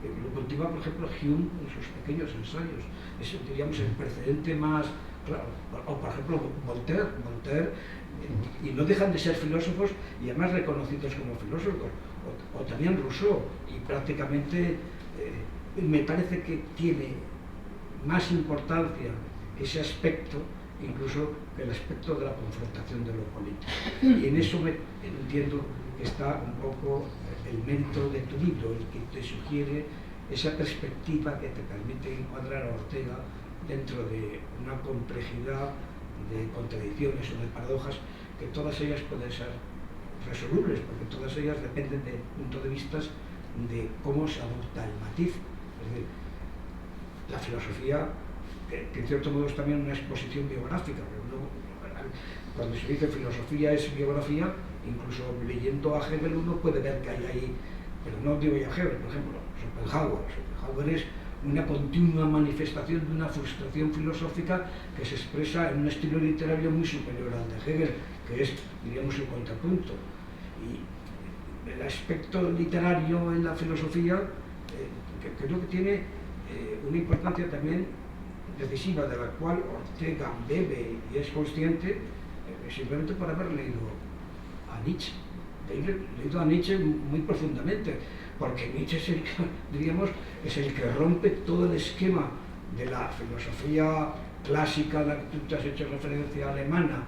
[SPEAKER 4] Lo cultiva, por ejemplo, Hume en sus pequeños ensayos. Es, diríamos, el precedente más claro. O, por ejemplo, Voltaire, y no dejan de ser filósofos y además reconocidos como filósofos. O también Rousseau, y prácticamente me parece que tiene más importancia ese aspecto incluso que el aspecto de la confrontación de lo político. Y en eso entiendo que está un poco el mérito de tu libro, el que te sugiere esa perspectiva que te permite encuadrar a Ortega dentro de una complejidad de contradicciones o de paradojas que todas ellas pueden ser resolubles, porque todas ellas dependen del punto de vista de cómo se adopta el matiz. Es decir, la filosofía, que en cierto modo es también una exposición biográfica, pero cuando se dice filosofía es biografía, incluso leyendo a Hegel uno puede ver que hay ahí, pero no digo ya Hegel, por ejemplo, Schopenhauer es una continua manifestación de una frustración filosófica que se expresa en un estilo literario muy superior al de Hegel, que es, diríamos, el contrapunto. Y el aspecto literario en la filosofía que creo que tiene una importancia también decisiva, de la cual Ortega bebe y es consciente simplemente por haber leído a Nietzsche. Leído a Nietzsche muy profundamente, porque Nietzsche es el que, diríamos, es el que rompe todo el esquema de la filosofía clásica a la que tú te has hecho referencia, alemana,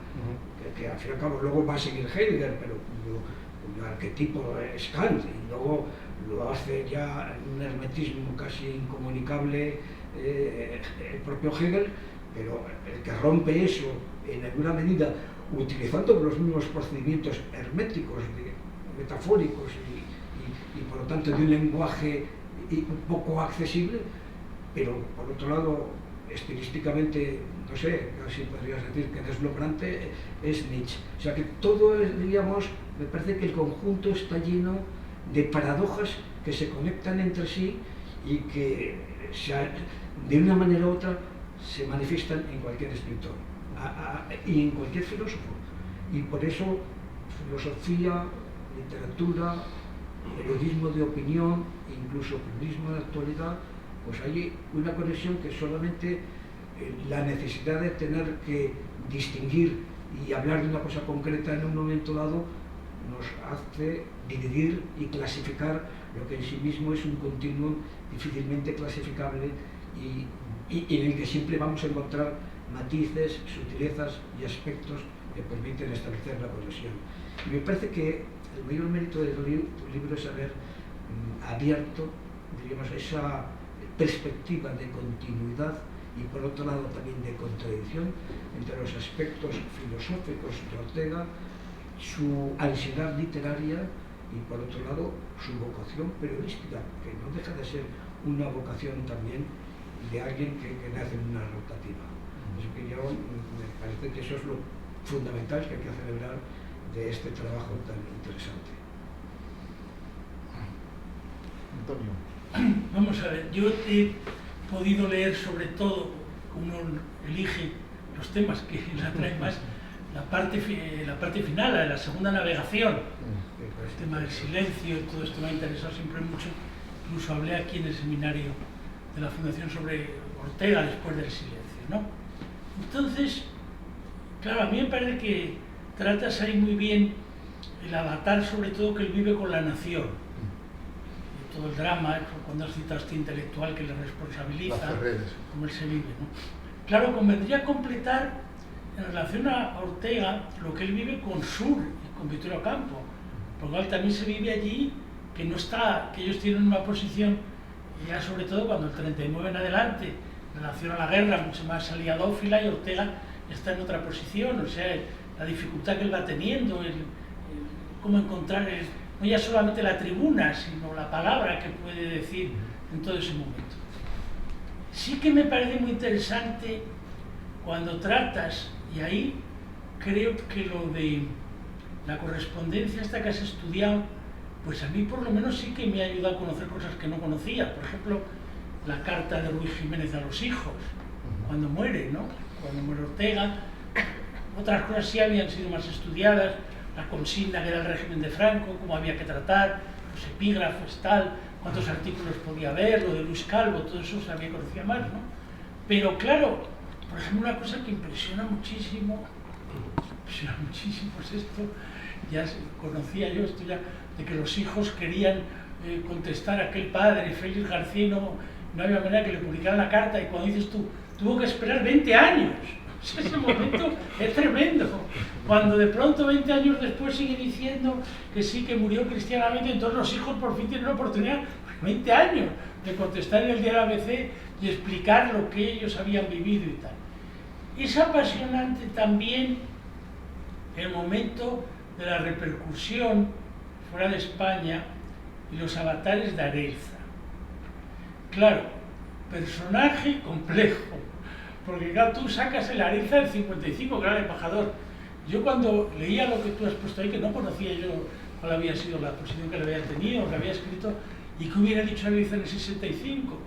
[SPEAKER 4] que al fin y al cabo luego va a seguir Heidegger, pero cuyo arquetipo es Kant, y luego lo hace ya en un hermetismo casi incomunicable el propio Hegel, pero el que rompe eso en alguna medida utilizando los mismos procedimientos herméticos, metafóricos y por lo tanto de un lenguaje un poco accesible, pero por otro lado estilísticamente, no sé, casi podrías decir que deslumbrante, es Nietzsche. O sea que todo, digamos, me parece que el conjunto está lleno de paradojas que se conectan entre sí y que de una manera u otra se manifiestan en cualquier escritor y en cualquier filósofo. Y por eso filosofía, literatura, periodismo de opinión, incluso periodismo de actualidad, pues hay una conexión que solamente la necesidad de tener que distinguir y hablar de una cosa concreta en un momento dado nos hace dividir y clasificar lo que en sí mismo es un continuum difícilmente clasificable y en el que siempre vamos a encontrar matices, sutilezas y aspectos que permiten establecer la conexión. Y me parece que el mayor mérito de tu libro es haber abierto, digamos, esa perspectiva de continuidad y por otro lado también de contradicción entre los aspectos filosóficos de Ortega, su ansiedad literaria y por otro lado su vocación periodística, que no deja de ser una vocación también de alguien que nace en una rotativa. Así que yo me parece que eso es lo fundamental que hay que celebrar de este trabajo tan interesante.
[SPEAKER 2] Antonio.
[SPEAKER 6] Vamos a ver, yo he podido leer sobre todo, uno elige los temas que le atraen más, la parte final, la segunda navegación, el tema del silencio, todo esto me ha interesado siempre mucho. Incluso hablé aquí en el seminario de la Fundación sobre Ortega después del silencio, ¿no? Entonces, claro, a mí me parece que tratas ahí muy bien el avatar, sobre todo que él vive con la nación. Y todo el drama, cuando has citado a este intelectual que le responsabiliza, cómo él se vive, ¿no? Claro, convendría completar en relación a Ortega lo que él vive con Sur y con Vittorio Campo, por lo cual también se vive allí que no está, que ellos tienen una posición, ya sobre todo cuando el 39 en adelante, en relación a la guerra, mucho más aliadófila, y Ortega está en otra posición, o sea, la dificultad que él va teniendo, cómo encontrar no ya solamente la tribuna, sino la palabra que puede decir en todo ese momento. Sí que me parece muy interesante cuando tratas, y ahí creo que lo de la correspondencia esta que has estudiado, pues a mí por lo menos sí que me ha ayudado a conocer cosas que no conocía. Por ejemplo, la carta de Ruiz Jiménez a los hijos, cuando muere, ¿no? Cuando muere Ortega. Otras cosas sí habían sido más estudiadas, la consigna que era el régimen de Franco, cómo había que tratar, los epígrafos, tal, cuántos artículos podía haber, lo de Luis Calvo, todo eso se había conocido más, ¿no? Pero claro, por ejemplo, una cosa que impresiona muchísimo es esto, ya conocía yo esto ya, de que los hijos querían contestar a aquel padre, Félix García, no había manera que le publicaran la carta, y cuando dices tú, tuvo que esperar 20 años. Ese momento es tremendo, cuando de pronto 20 años después sigue diciendo que sí, que murió cristianamente, entonces los hijos por fin tienen la oportunidad, 20 años, de contestar en el diario ABC y explicar lo que ellos habían vivido y tal. Es apasionante también el momento de la repercusión fuera de España y los avatares de Arelza. Claro, personaje complejo, porque claro, tú sacas el Arelza del 55, que era el embajador. Yo cuando leía lo que tú has puesto ahí, que no conocía yo cuál había sido la posición que le había tenido, que había escrito, y que hubiera dicho Arelza en el 65,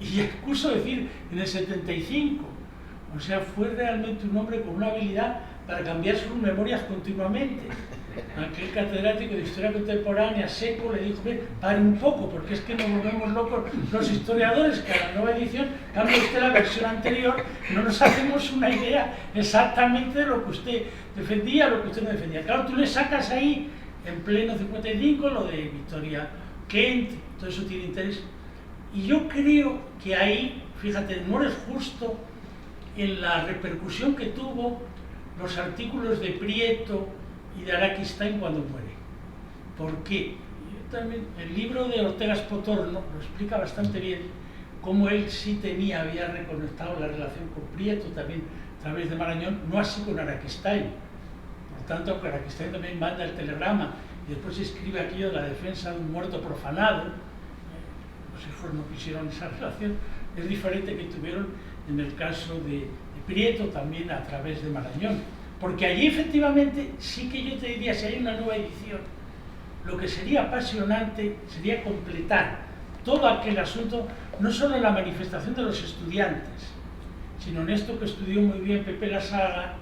[SPEAKER 6] y excuso decir en el 75, o sea, fue realmente un hombre con una habilidad para cambiar sus memorias continuamente. Aquel catedrático de Historia Contemporánea, Seco, le dijo, pare un poco, porque es que nos volvemos locos los historiadores, que a la nueva edición cambia usted la versión anterior, no nos hacemos una idea exactamente de lo que usted defendía, lo que usted no defendía. Claro, tú le sacas ahí, en pleno 55, lo de Victoria Kent, todo eso tiene interés. Y yo creo que ahí, fíjate, no es justo en la repercusión que tuvo los artículos de Prieto y de Araquistain cuando muere. ¿Por qué? También, el libro de Ortega Spotorno lo explica bastante bien, cómo él sí había reconectado la relación con Prieto, también a través de Marañón, no así con Araquistáin. Por tanto, Araquistáin también manda el telegrama y después escribe aquello de la defensa de un muerto profanado. Los hijos no quisieron esa relación. Es diferente que tuvieron en el caso de Prieto, también a través de Marañón. Porque allí efectivamente sí que yo te diría, si hay una nueva edición, lo que sería apasionante sería completar todo aquel asunto, no solo en la manifestación de los estudiantes, sino en esto que estudió muy bien Pepe Lasaga,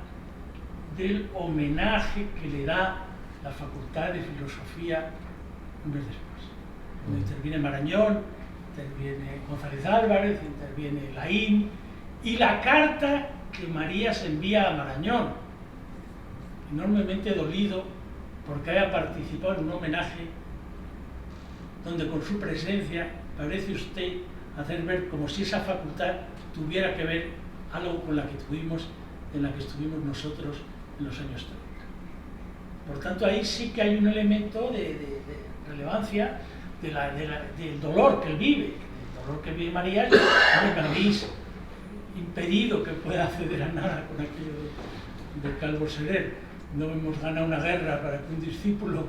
[SPEAKER 6] del homenaje que le da la Facultad de Filosofía un mes después. Donde interviene Marañón, interviene González Álvarez, interviene Laín, y la carta que Marías envía a Marañón, enormemente dolido porque haya participado en un homenaje donde con su presencia parece usted hacer ver como si esa facultad tuviera que ver algo con la que tuvimos, en la que estuvimos nosotros en los años 30. Por tanto, ahí sí que hay un elemento de relevancia del dolor que él vive. El dolor que vive Marías, que habéis impedido que pueda acceder a nada con aquello de Calvo Serer. No hemos ganado una guerra para que un discípulo,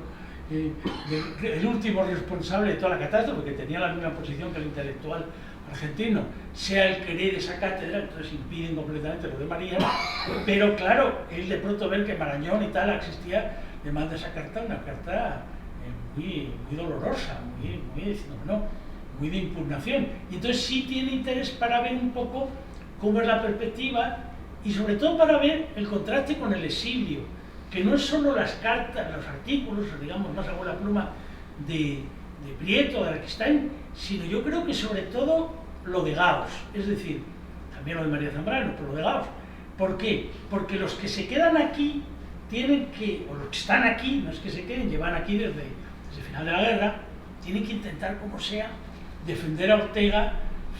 [SPEAKER 6] el último responsable de toda la catástrofe, que tenía la misma posición que el intelectual argentino, sea el querer esa cátedra, entonces impiden completamente lo de Marías. Pero claro, él de pronto ver que Marañón y tal existía, le manda esa carta, una carta muy dolorosa, muy de impugnación. Y entonces sí tiene interés para ver un poco cómo es la perspectiva y sobre todo para ver el contraste con el exilio, que no es solo las cartas, los artículos, digamos, más a la pluma de Prieto, de Araquistáin, sino yo creo que sobre todo lo de Gauss, es decir, también lo de María Zambrano, pero lo de Gauss. ¿Por qué? Porque los que se quedan aquí tienen que, o los que están aquí, no es que se queden, llevan aquí desde el final de la guerra, tienen que intentar, como sea, defender a Ortega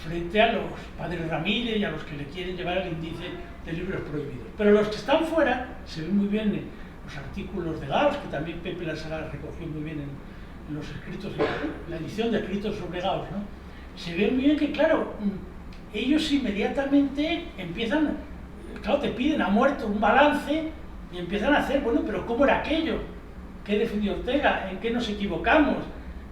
[SPEAKER 6] frente a los padres Ramírez y a los que le quieren llevar el índice de libros prohibidos. Pero los que están fuera, se ven muy bien en los artículos de Gauss, que también Pepe Lasaga recogió muy bien en los escritos, en la edición de escritos sobre Gauss, ¿no? Se ve muy bien que, claro, ellos inmediatamente empiezan, claro, te piden, ha muerto, un balance, y empiezan a hacer, bueno, pero ¿cómo era aquello? ¿Qué defendió Ortega? ¿En qué nos equivocamos?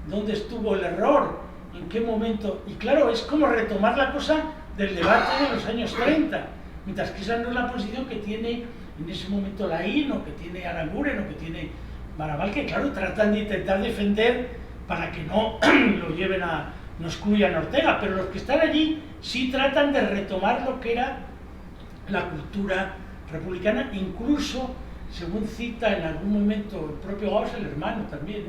[SPEAKER 6] ¿Dónde estuvo el error? ¿En qué momento? Y claro, es como retomar la cosa del debate de los años 30, mientras que esa no es la posición que tiene en ese momento Laín, o que tiene Aranguren, o que tiene Marabal, que claro, tratan de intentar defender para que no lo lleven a, no excluyan a Ortega, pero los que están allí sí tratan de retomar lo que era la cultura republicana, incluso, según cita en algún momento el propio Gauss, el hermano también,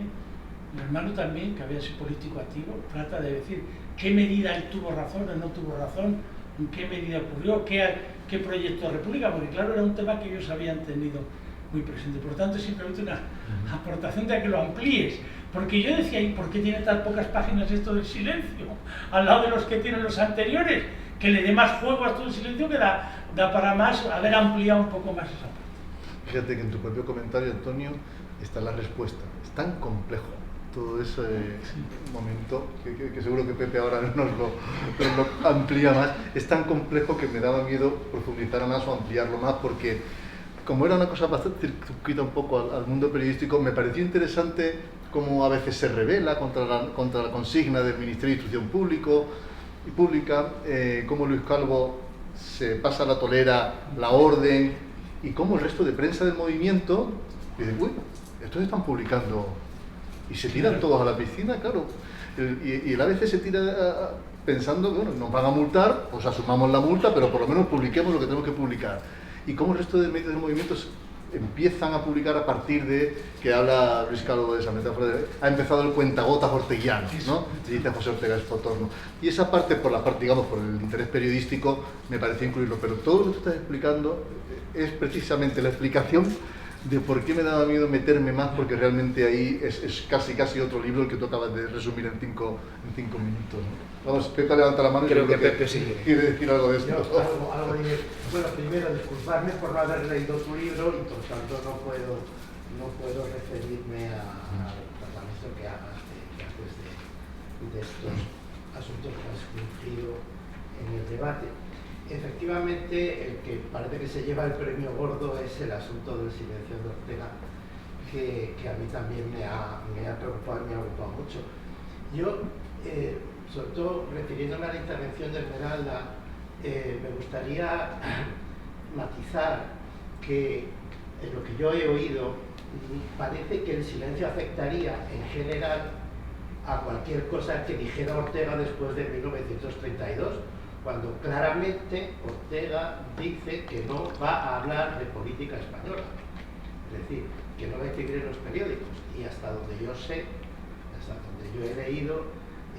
[SPEAKER 6] el hermano también, que había sido político activo, trata de decir qué medida él tuvo razón o no tuvo razón, en qué medida ocurrió, qué proyecto de república, porque claro, era un tema que ellos habían tenido muy presente. Por tanto, es simplemente una aportación de que lo amplíes, porque yo decía, ¿y por qué tiene tan pocas páginas esto del silencio? Al lado de los que tienen los anteriores, que le dé más juego a todo el silencio, que da para más, haber ampliado un poco más esa parte.
[SPEAKER 2] Fíjate que en tu propio comentario, Antonio, está la respuesta. Es tan complejo todo ese momento, que seguro que Pepe ahora nos lo amplía más. Es tan complejo que me daba miedo profundizar más o ampliarlo más, porque como era una cosa bastante circunscrita un poco al mundo periodístico, me pareció interesante cómo a veces se revela contra la consigna del Ministerio de Instrucción Pública, cómo Luis Calvo se pasa la tolera, la orden, y cómo el resto de prensa del movimiento dice, uy, estos están publicando, y se tiran todos a la piscina, claro. Y él a veces se tira pensando que, bueno, nos van a multar, pues asumamos la multa, pero por lo menos publiquemos lo que tenemos que publicar. Y cómo el resto de medios del movimiento empiezan a publicar a partir de que habla Luis Calvo de esa metáfora, ha empezado el cuentagotas orteguiano, ¿no? Y dice José Ortega Espotorno. Y esa parte, por el interés periodístico, me pareció incluirlo. Pero todo lo que tú estás explicando es precisamente la explicación de por qué me daba miedo meterme más, porque realmente ahí es casi otro libro el que tú acabas de resumir en 5 minutos, ¿no? Vamos, Pepe levanta la mano y
[SPEAKER 1] creo que Pepe sí
[SPEAKER 2] quiere decir algo de esto.
[SPEAKER 7] Bueno, primero disculparme por no haber leído tu libro y por tanto no puedo referirme al tratamiento que haces de estos asuntos que han surgido en el debate. Efectivamente, el que parece que se lleva el premio gordo es el asunto del silencio de Ortega, que a mí también me ha preocupado y me ha ocupado mucho. Yo, sobre todo refiriéndome a la intervención de Esmeralda, me gustaría matizar que en lo que yo he oído parece que el silencio afectaría en general a cualquier cosa que dijera Ortega después de 1932, cuando claramente Ortega dice que no va a hablar de política española, es decir, que no va a escribir en los periódicos, y hasta donde yo sé, hasta donde yo he leído,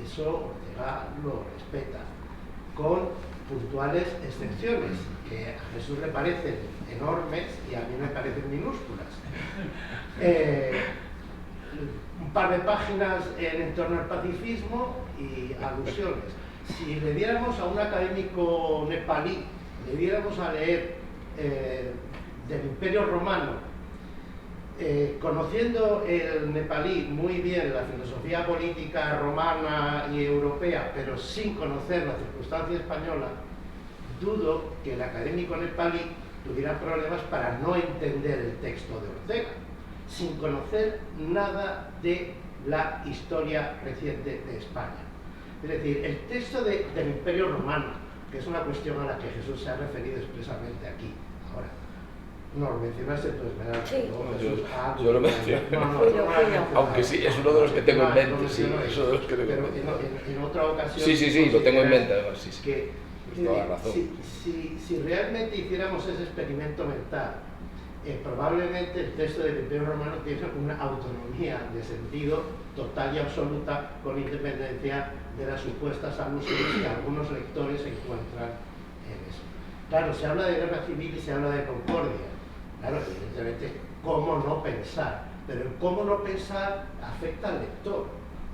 [SPEAKER 7] eso Ortega lo respeta, con puntuales excepciones, que a Jesús le parecen enormes y a mí me parecen minúsculas. Un par de páginas en torno al pacifismo y alusiones. Si le diéramos a un académico nepalí, le diéramos a leer del Imperio Romano, conociendo el nepalí muy bien, la filosofía política romana y europea, pero sin conocer la circunstancia española, dudo que el académico nepalí tuviera problemas para no entender el texto de Ortega, sin conocer nada de la historia reciente de España. Es decir, el texto del Imperio Romano, que es una cuestión a la que Jesús se ha referido expresamente aquí, ahora. No, lo mencionaste tú, Esmeralda.
[SPEAKER 1] Sí.
[SPEAKER 7] Jesús,
[SPEAKER 1] Yo lo mencioné. Aunque sí, es uno de los que tengo en mente. Sí, es uno de los que tengo en mente.
[SPEAKER 7] En otra ocasión...
[SPEAKER 1] Sí, lo tengo en mente, además. Sí,
[SPEAKER 7] que,
[SPEAKER 1] toda la razón.
[SPEAKER 7] Si realmente hiciéramos ese experimento mental, probablemente el texto del Imperio Romano tiene una autonomía de sentido total y absoluta, con independencia de las supuestas alusiones que algunos lectores encuentran en eso. Claro, se habla de guerra civil y se habla de concordia. Claro, evidentemente, ¿cómo no pensar? Pero el cómo no pensar afecta al lector,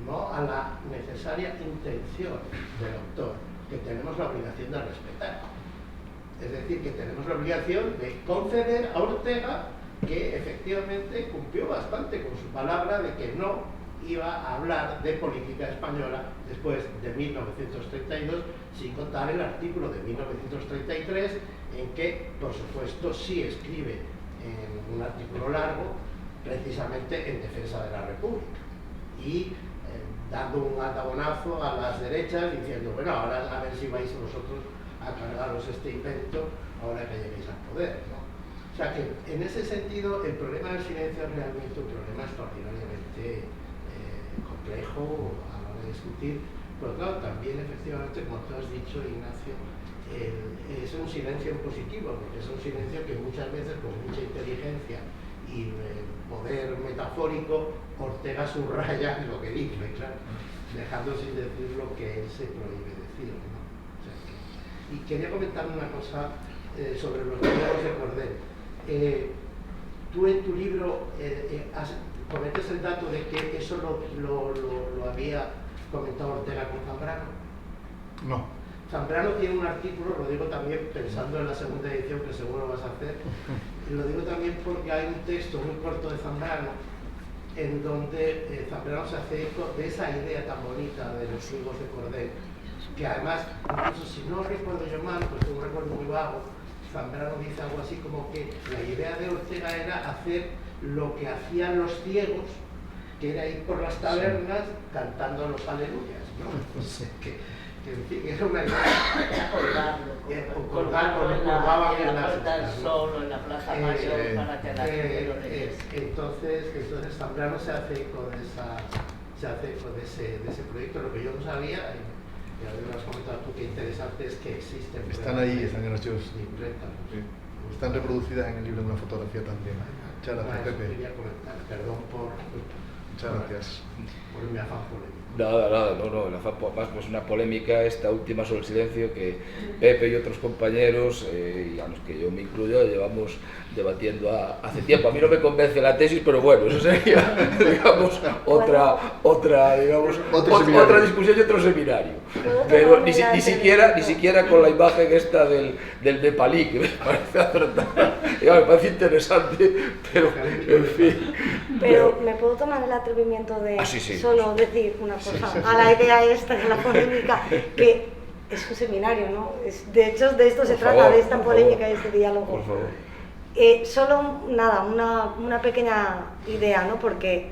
[SPEAKER 7] no a la necesaria intención del autor, que tenemos la obligación de respetar. Es decir, que tenemos la obligación de conceder a Ortega que efectivamente cumplió bastante con su palabra de que no iba a hablar de política española después de 1932, sin contar el artículo de 1933, en que, por supuesto, sí escribe en un artículo largo, precisamente en defensa de la República, y dando un atabonazo a las derechas, diciendo, bueno, ahora a ver si vais vosotros a cargaros este invento ahora que lleguéis al poder, ¿no? O sea que, en ese sentido, el problema del silencio es realmente un problema extraordinariamente complejo a la hora de discutir, pero claro, también efectivamente, como tú has dicho, Ignacio, es un silencio positivo, porque es un silencio que muchas veces, con mucha inteligencia y poder metafórico, Ortega subraya lo que dice, claro, dejando sin decir lo que él se prohíbe decir, ¿no? O sea y quería comentar una cosa sobre los diálogos de Cordel. Tú en tu libro cometes el dato de que eso lo había comentado Ortega con Zambrano.
[SPEAKER 2] No.
[SPEAKER 7] Zambrano tiene un artículo, lo digo también pensando en la segunda edición que seguro vas a hacer, y lo digo también porque hay un texto muy corto de Zambrano en donde Zambrano se hace eco de esa idea tan bonita de los higos de Cordel, que además, incluso si no recuerdo yo mal, pues un recuerdo muy vago, Zambrano dice algo así como que la idea de Ortega era hacer lo que hacían los ciegos, que era ir por las tabernas cantando los aleluyas, ¿no? O sea, que en fin, era una idea.
[SPEAKER 5] Colgarlo en la Puerta del Sol o en la Plaza Mayor para que la gente lo leyese.
[SPEAKER 7] Entonces Zambrano se hace eco de ese proyecto. Lo que yo no sabía, y ahora lo has comentado tú, que interesante es que existen.
[SPEAKER 2] Están ahí, están en los archivos.
[SPEAKER 7] Sí.
[SPEAKER 2] Están reproducidas en el libro de una fotografía también. Muchas gracias, Pepe.
[SPEAKER 7] Quería comentar, perdón
[SPEAKER 2] Muchas gracias.
[SPEAKER 7] por mi afán polémico.
[SPEAKER 1] Nada, no, más pues una polémica esta última sobre el silencio que Pepe y otros compañeros, y a los que yo me incluyo, llevamos debatiendo hace tiempo. A mí no me convence la tesis, pero bueno, eso sería, digamos, otra discusión y otro seminario. Pero ni siquiera con la imagen esta del nepalí, que me parece acertada, me parece interesante, pero en fin.
[SPEAKER 3] Pero me puedo tomar el atrevimiento de
[SPEAKER 1] sí.
[SPEAKER 3] solo decir una cosa. pues, a la idea esta de la polémica, que es un seminario, ¿no? De hecho, de esto se trata, de esta polémica y este diálogo.
[SPEAKER 1] Por favor.
[SPEAKER 3] Solo, nada, una pequeña idea, ¿no? Porque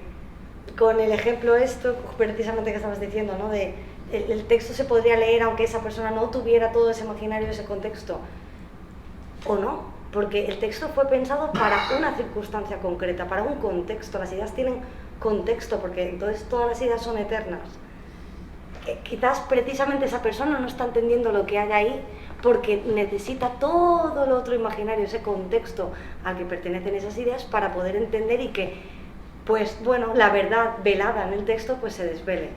[SPEAKER 3] con el ejemplo esto, precisamente que estabas diciendo, ¿no? El texto se podría leer aunque esa persona no tuviera todo ese imaginario, ese contexto, o no, porque el texto fue pensado para una circunstancia concreta, para un contexto. Las ideas tienen contexto, porque entonces todas las ideas son eternas. Quizás precisamente esa persona no está entendiendo lo que hay ahí porque necesita todo lo otro imaginario, ese contexto al que pertenecen esas ideas para poder entender y que, pues bueno, la verdad velada en el texto pues se desvele.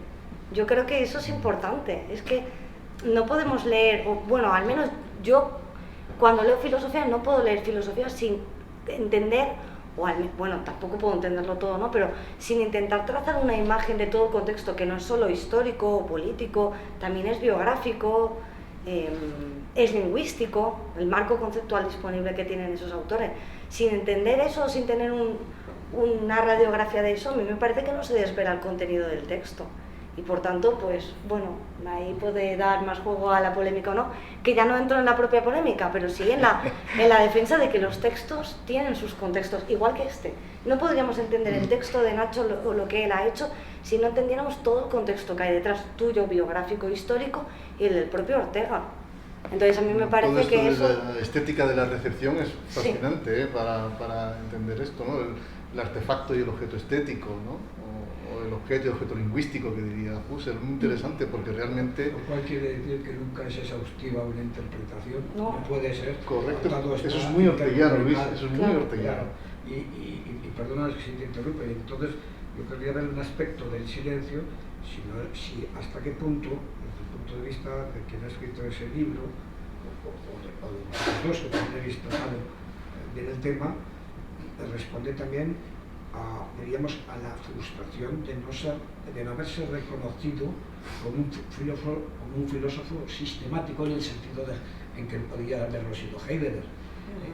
[SPEAKER 3] Yo creo que eso es importante, es que no podemos leer, o bueno, al menos yo cuando leo filosofía no puedo leer filosofía sin entender, bueno, tampoco puedo entenderlo todo, ¿no? Pero sin intentar trazar una imagen de todo el contexto, que no es solo histórico o político, también es biográfico, es lingüístico, el marco conceptual disponible que tienen esos autores. Sin entender eso, sin tener una radiografía de eso, a mí me parece que no se desvela el contenido del texto. Y por tanto, pues bueno, ahí puede dar más juego a la polémica o no, que ya no entro en la propia polémica, pero sí en la defensa de que los textos tienen sus contextos, igual que este. No podríamos entender el texto de Nacho o lo que él ha hecho si no entendiéramos todo el contexto que hay detrás tuyo, biográfico, histórico, y el del propio Ortega. Entonces a mí me parece
[SPEAKER 2] todo
[SPEAKER 3] que
[SPEAKER 2] esto
[SPEAKER 3] eso...
[SPEAKER 2] de la estética de la recepción es fascinante,
[SPEAKER 3] sí.
[SPEAKER 2] Para entender esto, ¿no? El artefacto y el objeto estético, ¿no? O el objeto y objeto lingüístico, que diría Husserl, muy interesante porque realmente...
[SPEAKER 4] Lo cual quiere decir que nunca es exhaustiva una interpretación,
[SPEAKER 3] no
[SPEAKER 4] puede ser.
[SPEAKER 2] Correcto, eso es muy orteguiano, Luis, eso es muy orteguiano.
[SPEAKER 4] Y perdona si te interrumpe, entonces yo querría ver un aspecto del silencio, si hasta qué punto, desde el punto de vista de quien ha escrito ese libro, o de los dos que también he visto bien el tema, responde también diríamos, a la frustración de no haberse reconocido como un filósofo sistemático en el sentido en que podía haberlo sido Heidegger.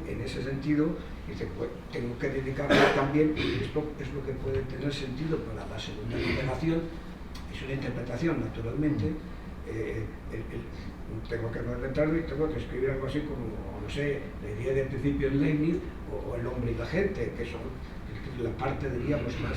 [SPEAKER 4] En ese sentido, dice, pues, tengo que dedicarme también, y esto es lo que puede tener sentido para la segunda liberación, es una interpretación, naturalmente, tengo que retratarlo y tengo que escribir algo así como, no sé, la idea del principio en Leibniz o el hombre y la gente, que son la parte, diríamos, más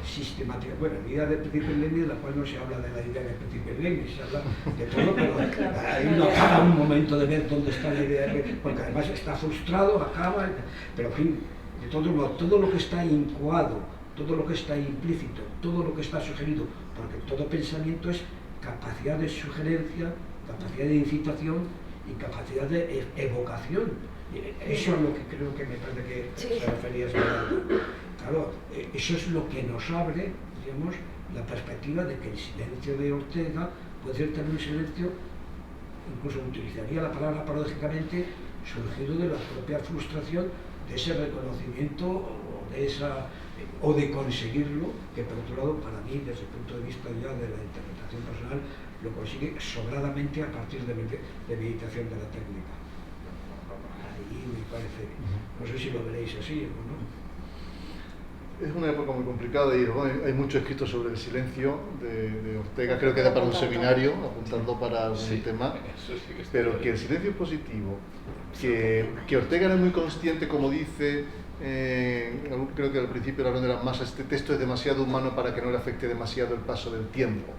[SPEAKER 4] sistemática. Bueno, la idea del principio en Leibniz, la cual no se habla de la idea del principio en Leibniz, se habla de todo, pero ahí no acaba un momento de ver dónde está la idea, porque además está frustrado, acaba, pero en fin, de todo lo que está incoado, todo lo que está implícito, todo lo que está sugerido, porque todo pensamiento es capacidad de sugerencia, capacidad de incitación y capacidad de evocación. Eso es lo que creo que me parece que se refería a claro, eso es lo que nos abre, digamos, la perspectiva de que el silencio de Ortega puede ser también un silencio, incluso utilizaría la palabra paradójicamente, surgido de la propia frustración de ese reconocimiento o de conseguirlo, que por otro lado, para mí, desde el punto de vista ya de la interpretación personal, lo consigue sobradamente a partir de meditación de la técnica. Ahí me parece, no sé si lo veréis así o no.
[SPEAKER 2] Es una época muy complicada y bueno, hay mucho escrito sobre el silencio de Ortega, creo que da para un seminario, apuntando para algún tema, pero que el silencio es positivo, que Ortega era muy consciente, como dice, creo que al principio la ronda era más, este texto es demasiado humano para que no le afecte demasiado el paso del tiempo,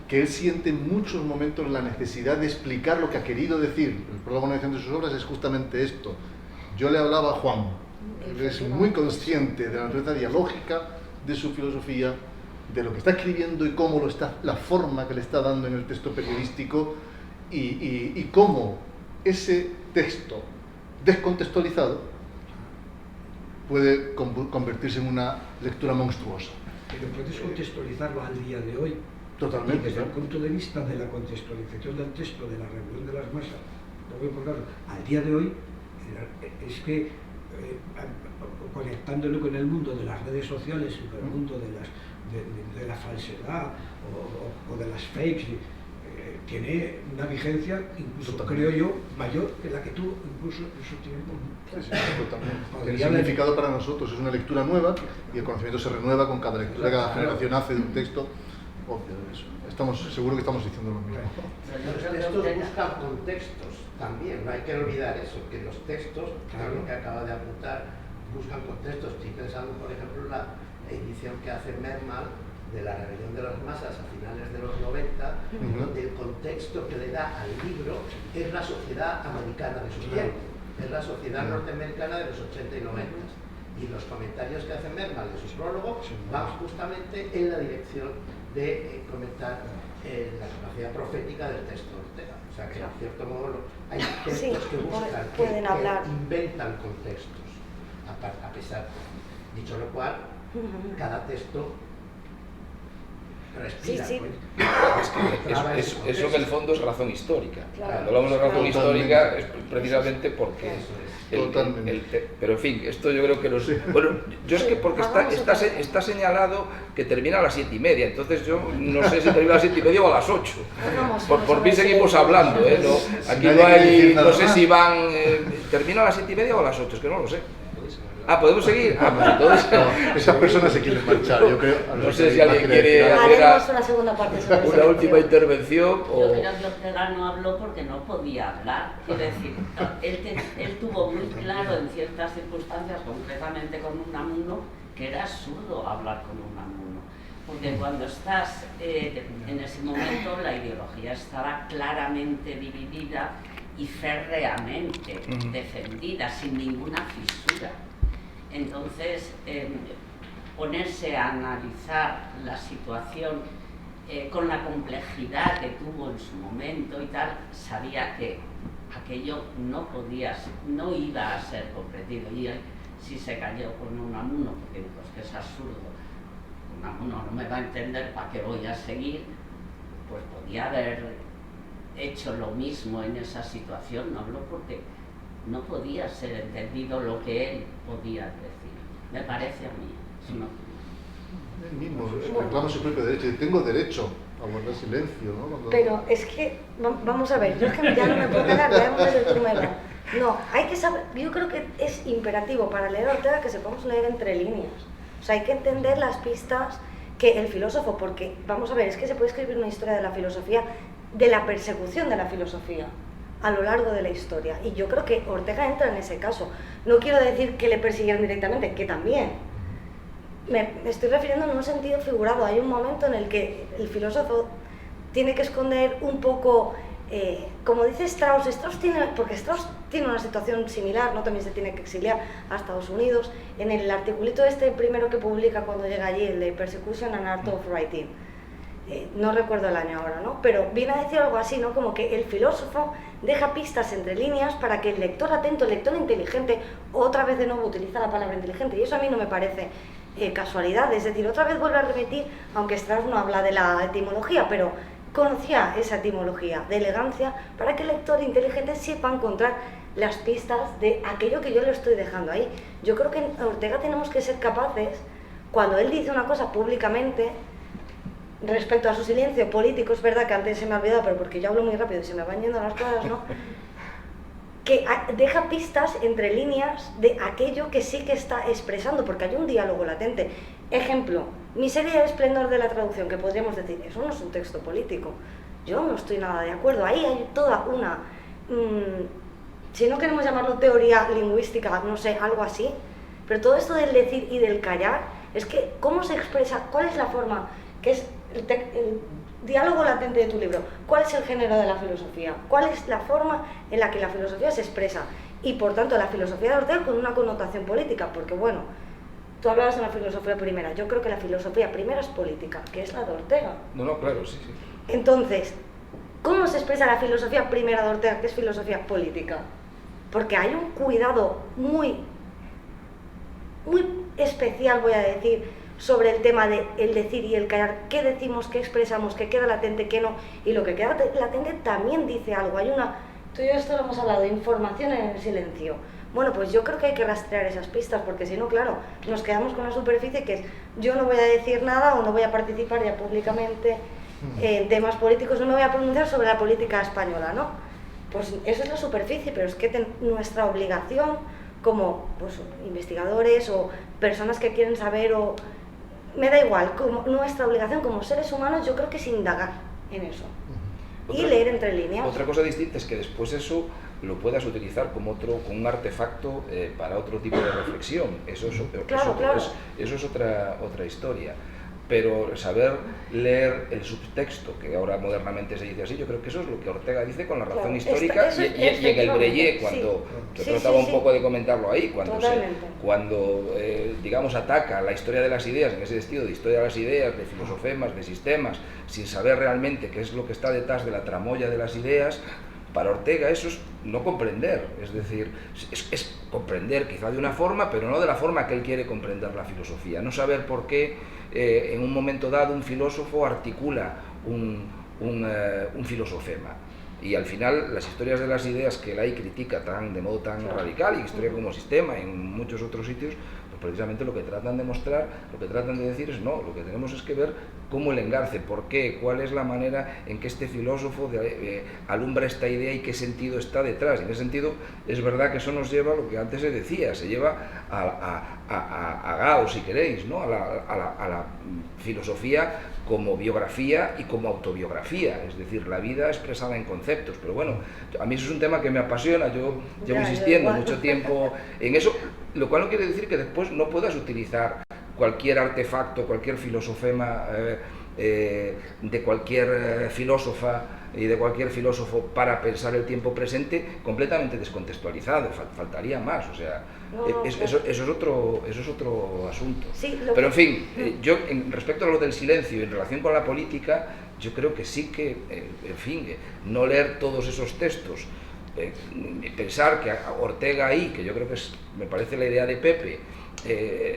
[SPEAKER 2] que él siente en muchos momentos la necesidad de explicar lo que ha querido decir. El protagonista de sus obras es justamente esto. Yo le hablaba a Juan. Él es muy consciente de la naturaleza dialógica de su filosofía, de lo que está escribiendo y cómo la forma que le está dando en el texto periodístico y cómo ese texto descontextualizado puede convertirse en una lectura monstruosa.
[SPEAKER 4] Pero puedes contextualizarlo al día de hoy.
[SPEAKER 2] Totalmente.
[SPEAKER 4] Y desde el punto de vista de la contextualización del texto, de la reunión de las masas, al día de hoy, es que conectándolo con el mundo de las redes sociales y con el mundo de la falsedad o de las fakes, tiene una vigencia, incluso creo yo, mayor que la que tuvo incluso en su tiempo.
[SPEAKER 2] Sí, totalmente. El significado para nosotros es una lectura nueva y el conocimiento se renueva con cada lectura, cada generación hace de un texto obvio eso. Seguro que estamos diciendo lo mismo.
[SPEAKER 7] Los textos buscan contextos también, no hay que olvidar eso, que los textos, claro, lo que acaba de apuntar, buscan contextos. Estoy pensando, por ejemplo, en la edición que hace Mermal de La rebelión de las masas a finales de los 90, donde el contexto que le da al libro es la sociedad americana de su tiempo, es la sociedad norteamericana de los 80 y 90. Y los comentarios que hace Mermal de su prólogo van justamente en la dirección de comentar la capacidad profética del texto de Ortega. O sea que, en cierto modo, hay textos que buscan, que inventan contextos, a pesar. Dicho lo cual, cada texto respira.
[SPEAKER 3] Sí, sí.
[SPEAKER 1] Eso en el fondo es razón histórica.
[SPEAKER 3] Claro.
[SPEAKER 1] Cuando hablamos de razón histórica es precisamente porque... pero en fin, esto yo creo que los... Bueno, yo es que porque está señalado que termina a las 7:30, entonces yo no sé si termina a las 7:30 o a las 8. Por mí seguimos hablando, ¿no? Aquí no hay... No sé si van... ¿Termina a las 7:30 o a las 8? Es que no lo sé. ¿Podemos seguir? Pues entonces...
[SPEAKER 2] No, esas personas se quieren marchar, yo creo.
[SPEAKER 1] No sé si alguien quiere
[SPEAKER 3] haremos una segunda parte sobre
[SPEAKER 1] una última intervención o...
[SPEAKER 5] Yo creo que Ortega no habló porque no podía hablar. Quiero decir, él tuvo muy claro en ciertas circunstancias, concretamente con Unamuno, que era absurdo hablar con Unamuno. Porque cuando estás en ese momento, la ideología estaba claramente dividida y férreamente defendida, sin ninguna fisura. Entonces, ponerse a analizar la situación con la complejidad que tuvo en su momento y tal, sabía que aquello no iba a ser comprendido. Y él sí se cayó con Unamuno, porque dijo, es que es absurdo, Unamuno no me va a entender, ¿para qué voy a seguir? Pues podía haber hecho lo mismo en esa situación, no hablo porque no podía ser entendido lo que él podía decir, me parece a mí.
[SPEAKER 2] Él mismo reclama su propio derecho, y tengo derecho a guardar silencio, ¿no?
[SPEAKER 3] Pero es que, vamos a ver, yo es que ya no me puedo quedar, veamos desde el turno. No, hay que saber, yo creo que es imperativo para leer a Ortega que sepamos leer entre líneas. O sea, hay que entender las pistas que el filósofo, porque, vamos a ver, es que se puede escribir una historia de la filosofía, de la persecución de la filosofía a lo largo de la historia, y yo creo que Ortega entra en ese caso. No quiero decir que le persiguieron directamente, que también. Me estoy refiriendo en un sentido figurado. Hay un momento en el que el filósofo tiene que esconder un poco, como dice Strauss, porque Strauss tiene una situación similar, ¿no? También se tiene que exiliar a Estados Unidos. En el articulito primero que publica cuando llega allí, el de Persecution and Art of Writing, no recuerdo el año ahora, ¿no? Pero viene a decir algo así, ¿no? Como que el filósofo deja pistas entre líneas para que el lector atento, el lector inteligente, otra vez de nuevo utiliza la palabra inteligente, y eso a mí no me parece casualidad. Es decir, otra vez vuelve a repetir, aunque Strauss no habla de la etimología, pero conocía esa etimología de elegancia para que el lector inteligente sepa encontrar las pistas de aquello que yo le estoy dejando ahí. Yo creo que en Ortega tenemos que ser capaces, cuando él dice una cosa públicamente, respecto a su silencio político, es verdad que antes se me ha olvidado, pero porque yo hablo muy rápido y se me van yendo las cosas, ¿no? Que deja pistas entre líneas de aquello que sí que está expresando, porque hay un diálogo latente. Ejemplo, Miseria y esplendor de la traducción, que podríamos decir, eso no es un texto político. Yo no estoy nada de acuerdo. Ahí hay toda una, si no queremos llamarlo teoría lingüística, no sé, algo así, pero todo esto del decir y del callar, es que cómo se expresa, cuál es la forma, que es el diálogo latente de tu libro, cuál es el género de la filosofía, cuál es la forma en la que la filosofía se expresa, y por tanto la filosofía de Ortega con una connotación política, porque bueno, tú hablabas de la filosofía primera, yo creo que la filosofía primera es política, que es la de Ortega.
[SPEAKER 1] No, claro, sí.
[SPEAKER 3] Entonces, ¿cómo se expresa la filosofía primera de Ortega, que es filosofía política? Porque hay un cuidado muy especial, voy a decir, sobre el tema de el decir y el callar, qué decimos, qué expresamos, qué queda latente, qué no, y lo que queda latente también dice algo. Hay tú y yo esto lo hemos hablado, de información en el silencio. Bueno, pues yo creo que hay que rastrear esas pistas, porque si no, claro, nos quedamos con la superficie, que es yo no voy a decir nada o no voy a participar ya públicamente en temas políticos, no me voy a pronunciar sobre la política española, ¿no? Pues eso es la superficie, pero es que nuestra obligación como pues, investigadores o personas que quieren saber o me da igual, como nuestra obligación como seres humanos yo creo que es indagar en eso y leer entre líneas.
[SPEAKER 1] Otra cosa distinta es que después eso lo puedas utilizar como un artefacto para otro tipo de reflexión. Eso es otra historia. Pero saber leer el subtexto, que ahora modernamente se dice así, yo creo que eso es lo que Ortega dice con la razón histórica, y en el Breillet, cuando trataba un poco de comentarlo ahí, cuando digamos, ataca la historia de las ideas, en ese sentido de historia de las ideas, de filosofemas, de sistemas, sin saber realmente qué es lo que está detrás de la tramoya de las ideas. Para Ortega eso es no comprender, es decir, es comprender quizá de una forma, pero no de la forma que él quiere comprender la filosofía, no saber por qué en un momento dado un filósofo articula un filosofema. Y al final las historias de las ideas que él ahí critica de modo tan radical, y historia como sistema en muchos otros sitios, pues precisamente lo que tratan de mostrar, lo que tratan de decir es no, lo que tenemos es que ver cómo el engarce, por qué, cuál es la manera en que este filósofo alumbra esta idea y qué sentido está detrás. Y en ese sentido es verdad que eso nos lleva a lo que antes se decía, se lleva a Gauss, si queréis, ¿no? a la filosofía como biografía y como autobiografía, es decir, la vida expresada en conceptos. Pero bueno, a mí eso es un tema que me apasiona, yo llevo insistiendo mucho tiempo en eso, lo cual no quiere decir que después no puedas utilizar cualquier artefacto, cualquier filosofema de cualquier filósofa y de cualquier filósofo para pensar el tiempo presente completamente descontextualizado, faltaría más, o sea, eso es otro asunto. Sí, pero en fin, yo respecto a lo del silencio en relación con la política, yo creo que sí que, en fin, no leer todos esos textos, pensar que Ortega ahí, que yo creo que me parece la idea de Pepe,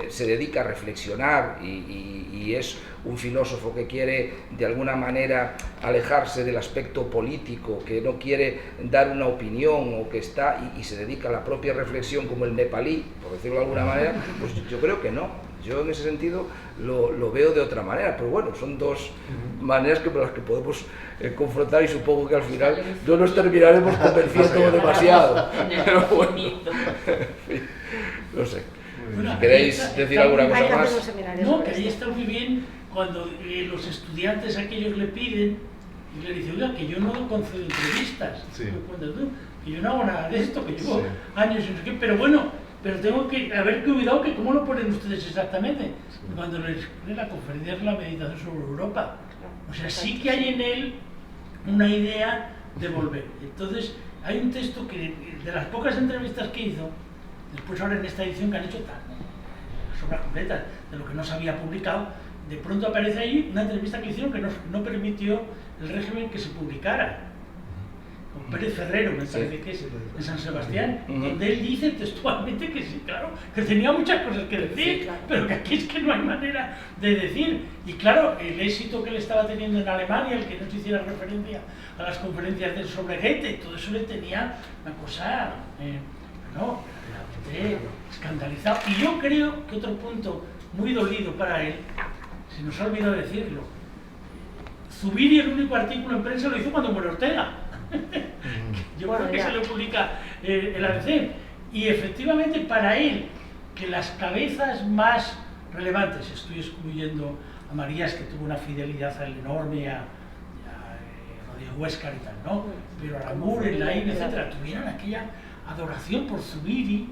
[SPEAKER 1] se dedica a reflexionar y es un filósofo que quiere de alguna manera alejarse del aspecto político, que no quiere dar una opinión o que está y se dedica a la propia reflexión como el nepalí, por decirlo de alguna manera, pues yo creo que no. Yo en ese sentido lo veo de otra manera, pero bueno, son dos maneras por las que podemos confrontar y supongo que al final no nos terminaremos convenciendo demasiado. Pero bueno, no sé.
[SPEAKER 6] Bueno,
[SPEAKER 1] si queréis decir alguna cosa más.
[SPEAKER 6] No, que ahí está muy bien cuando los estudiantes aquellos le piden y le dicen, oiga, que yo no concedo entrevistas, que yo no hago nada de esto, que llevo años y no sé qué, pero bueno, pero tengo que haber cuidado que cómo lo ponen ustedes exactamente. Cuando les escribe la conferencia de la meditación sobre Europa, o sea, sí que hay en él una idea de volver. Entonces, hay un texto que de las pocas entrevistas que hizo, después ahora en esta edición que han hecho las obras completas de lo que no se había publicado, de pronto aparece ahí una entrevista que hicieron que no permitió el régimen que se publicara, con Pérez Ferrero, me parece que es, en San Sebastián, donde él dice textualmente que sí, claro, que tenía muchas cosas que decir, pero que aquí es que no hay manera de decir. Y claro, el éxito que él estaba teniendo en Alemania, el que no se hiciera referencia a las conferencias de él sobre Goethe, todo eso le tenía una cosa, escandalizado. Y yo creo que otro punto muy dolido para él, se nos ha olvidado decirlo, Zubiri, el único artículo en prensa, lo hizo cuando muere Ortega. Yo creo que se le publica el ABC. Y efectivamente para él, que las cabezas más relevantes, estoy excluyendo a Marías, que tuvo una fidelidad enorme a Rodríguez Huéscar y tal, ¿no? Pero a Lamour, Laín, etcétera, tuvieron aquella adoración por Zubiri.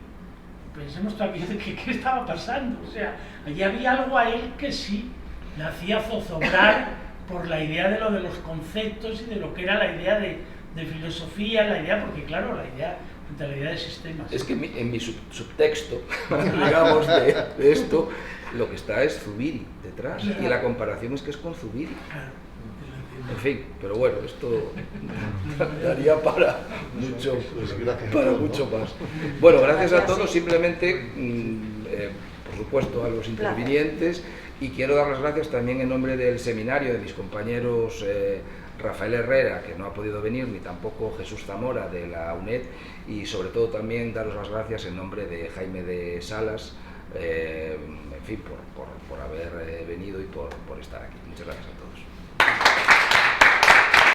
[SPEAKER 6] Pensemos todavía de qué estaba pasando, o sea, allí había algo a él que sí le hacía zozobrar por la idea de lo de los conceptos y de lo que era la idea de filosofía, la idea, porque claro, la idea frente a la idea de sistemas.
[SPEAKER 1] Es que en mi subtexto, digamos, de esto, lo que está es Zubiri detrás, y la comparación es que es con Zubiri. En fin, pero bueno, esto daría para mucho más. Bueno, gracias a todos, simplemente, por supuesto, a los intervinientes, y quiero dar las gracias también en nombre del seminario, de mis compañeros Rafael Herrera, que no ha podido venir, ni tampoco Jesús Zamora de la UNED, y sobre todo también daros las gracias en nombre de Jaime de Salas, en fin, por haber venido y por estar aquí. Muchas gracias a todos.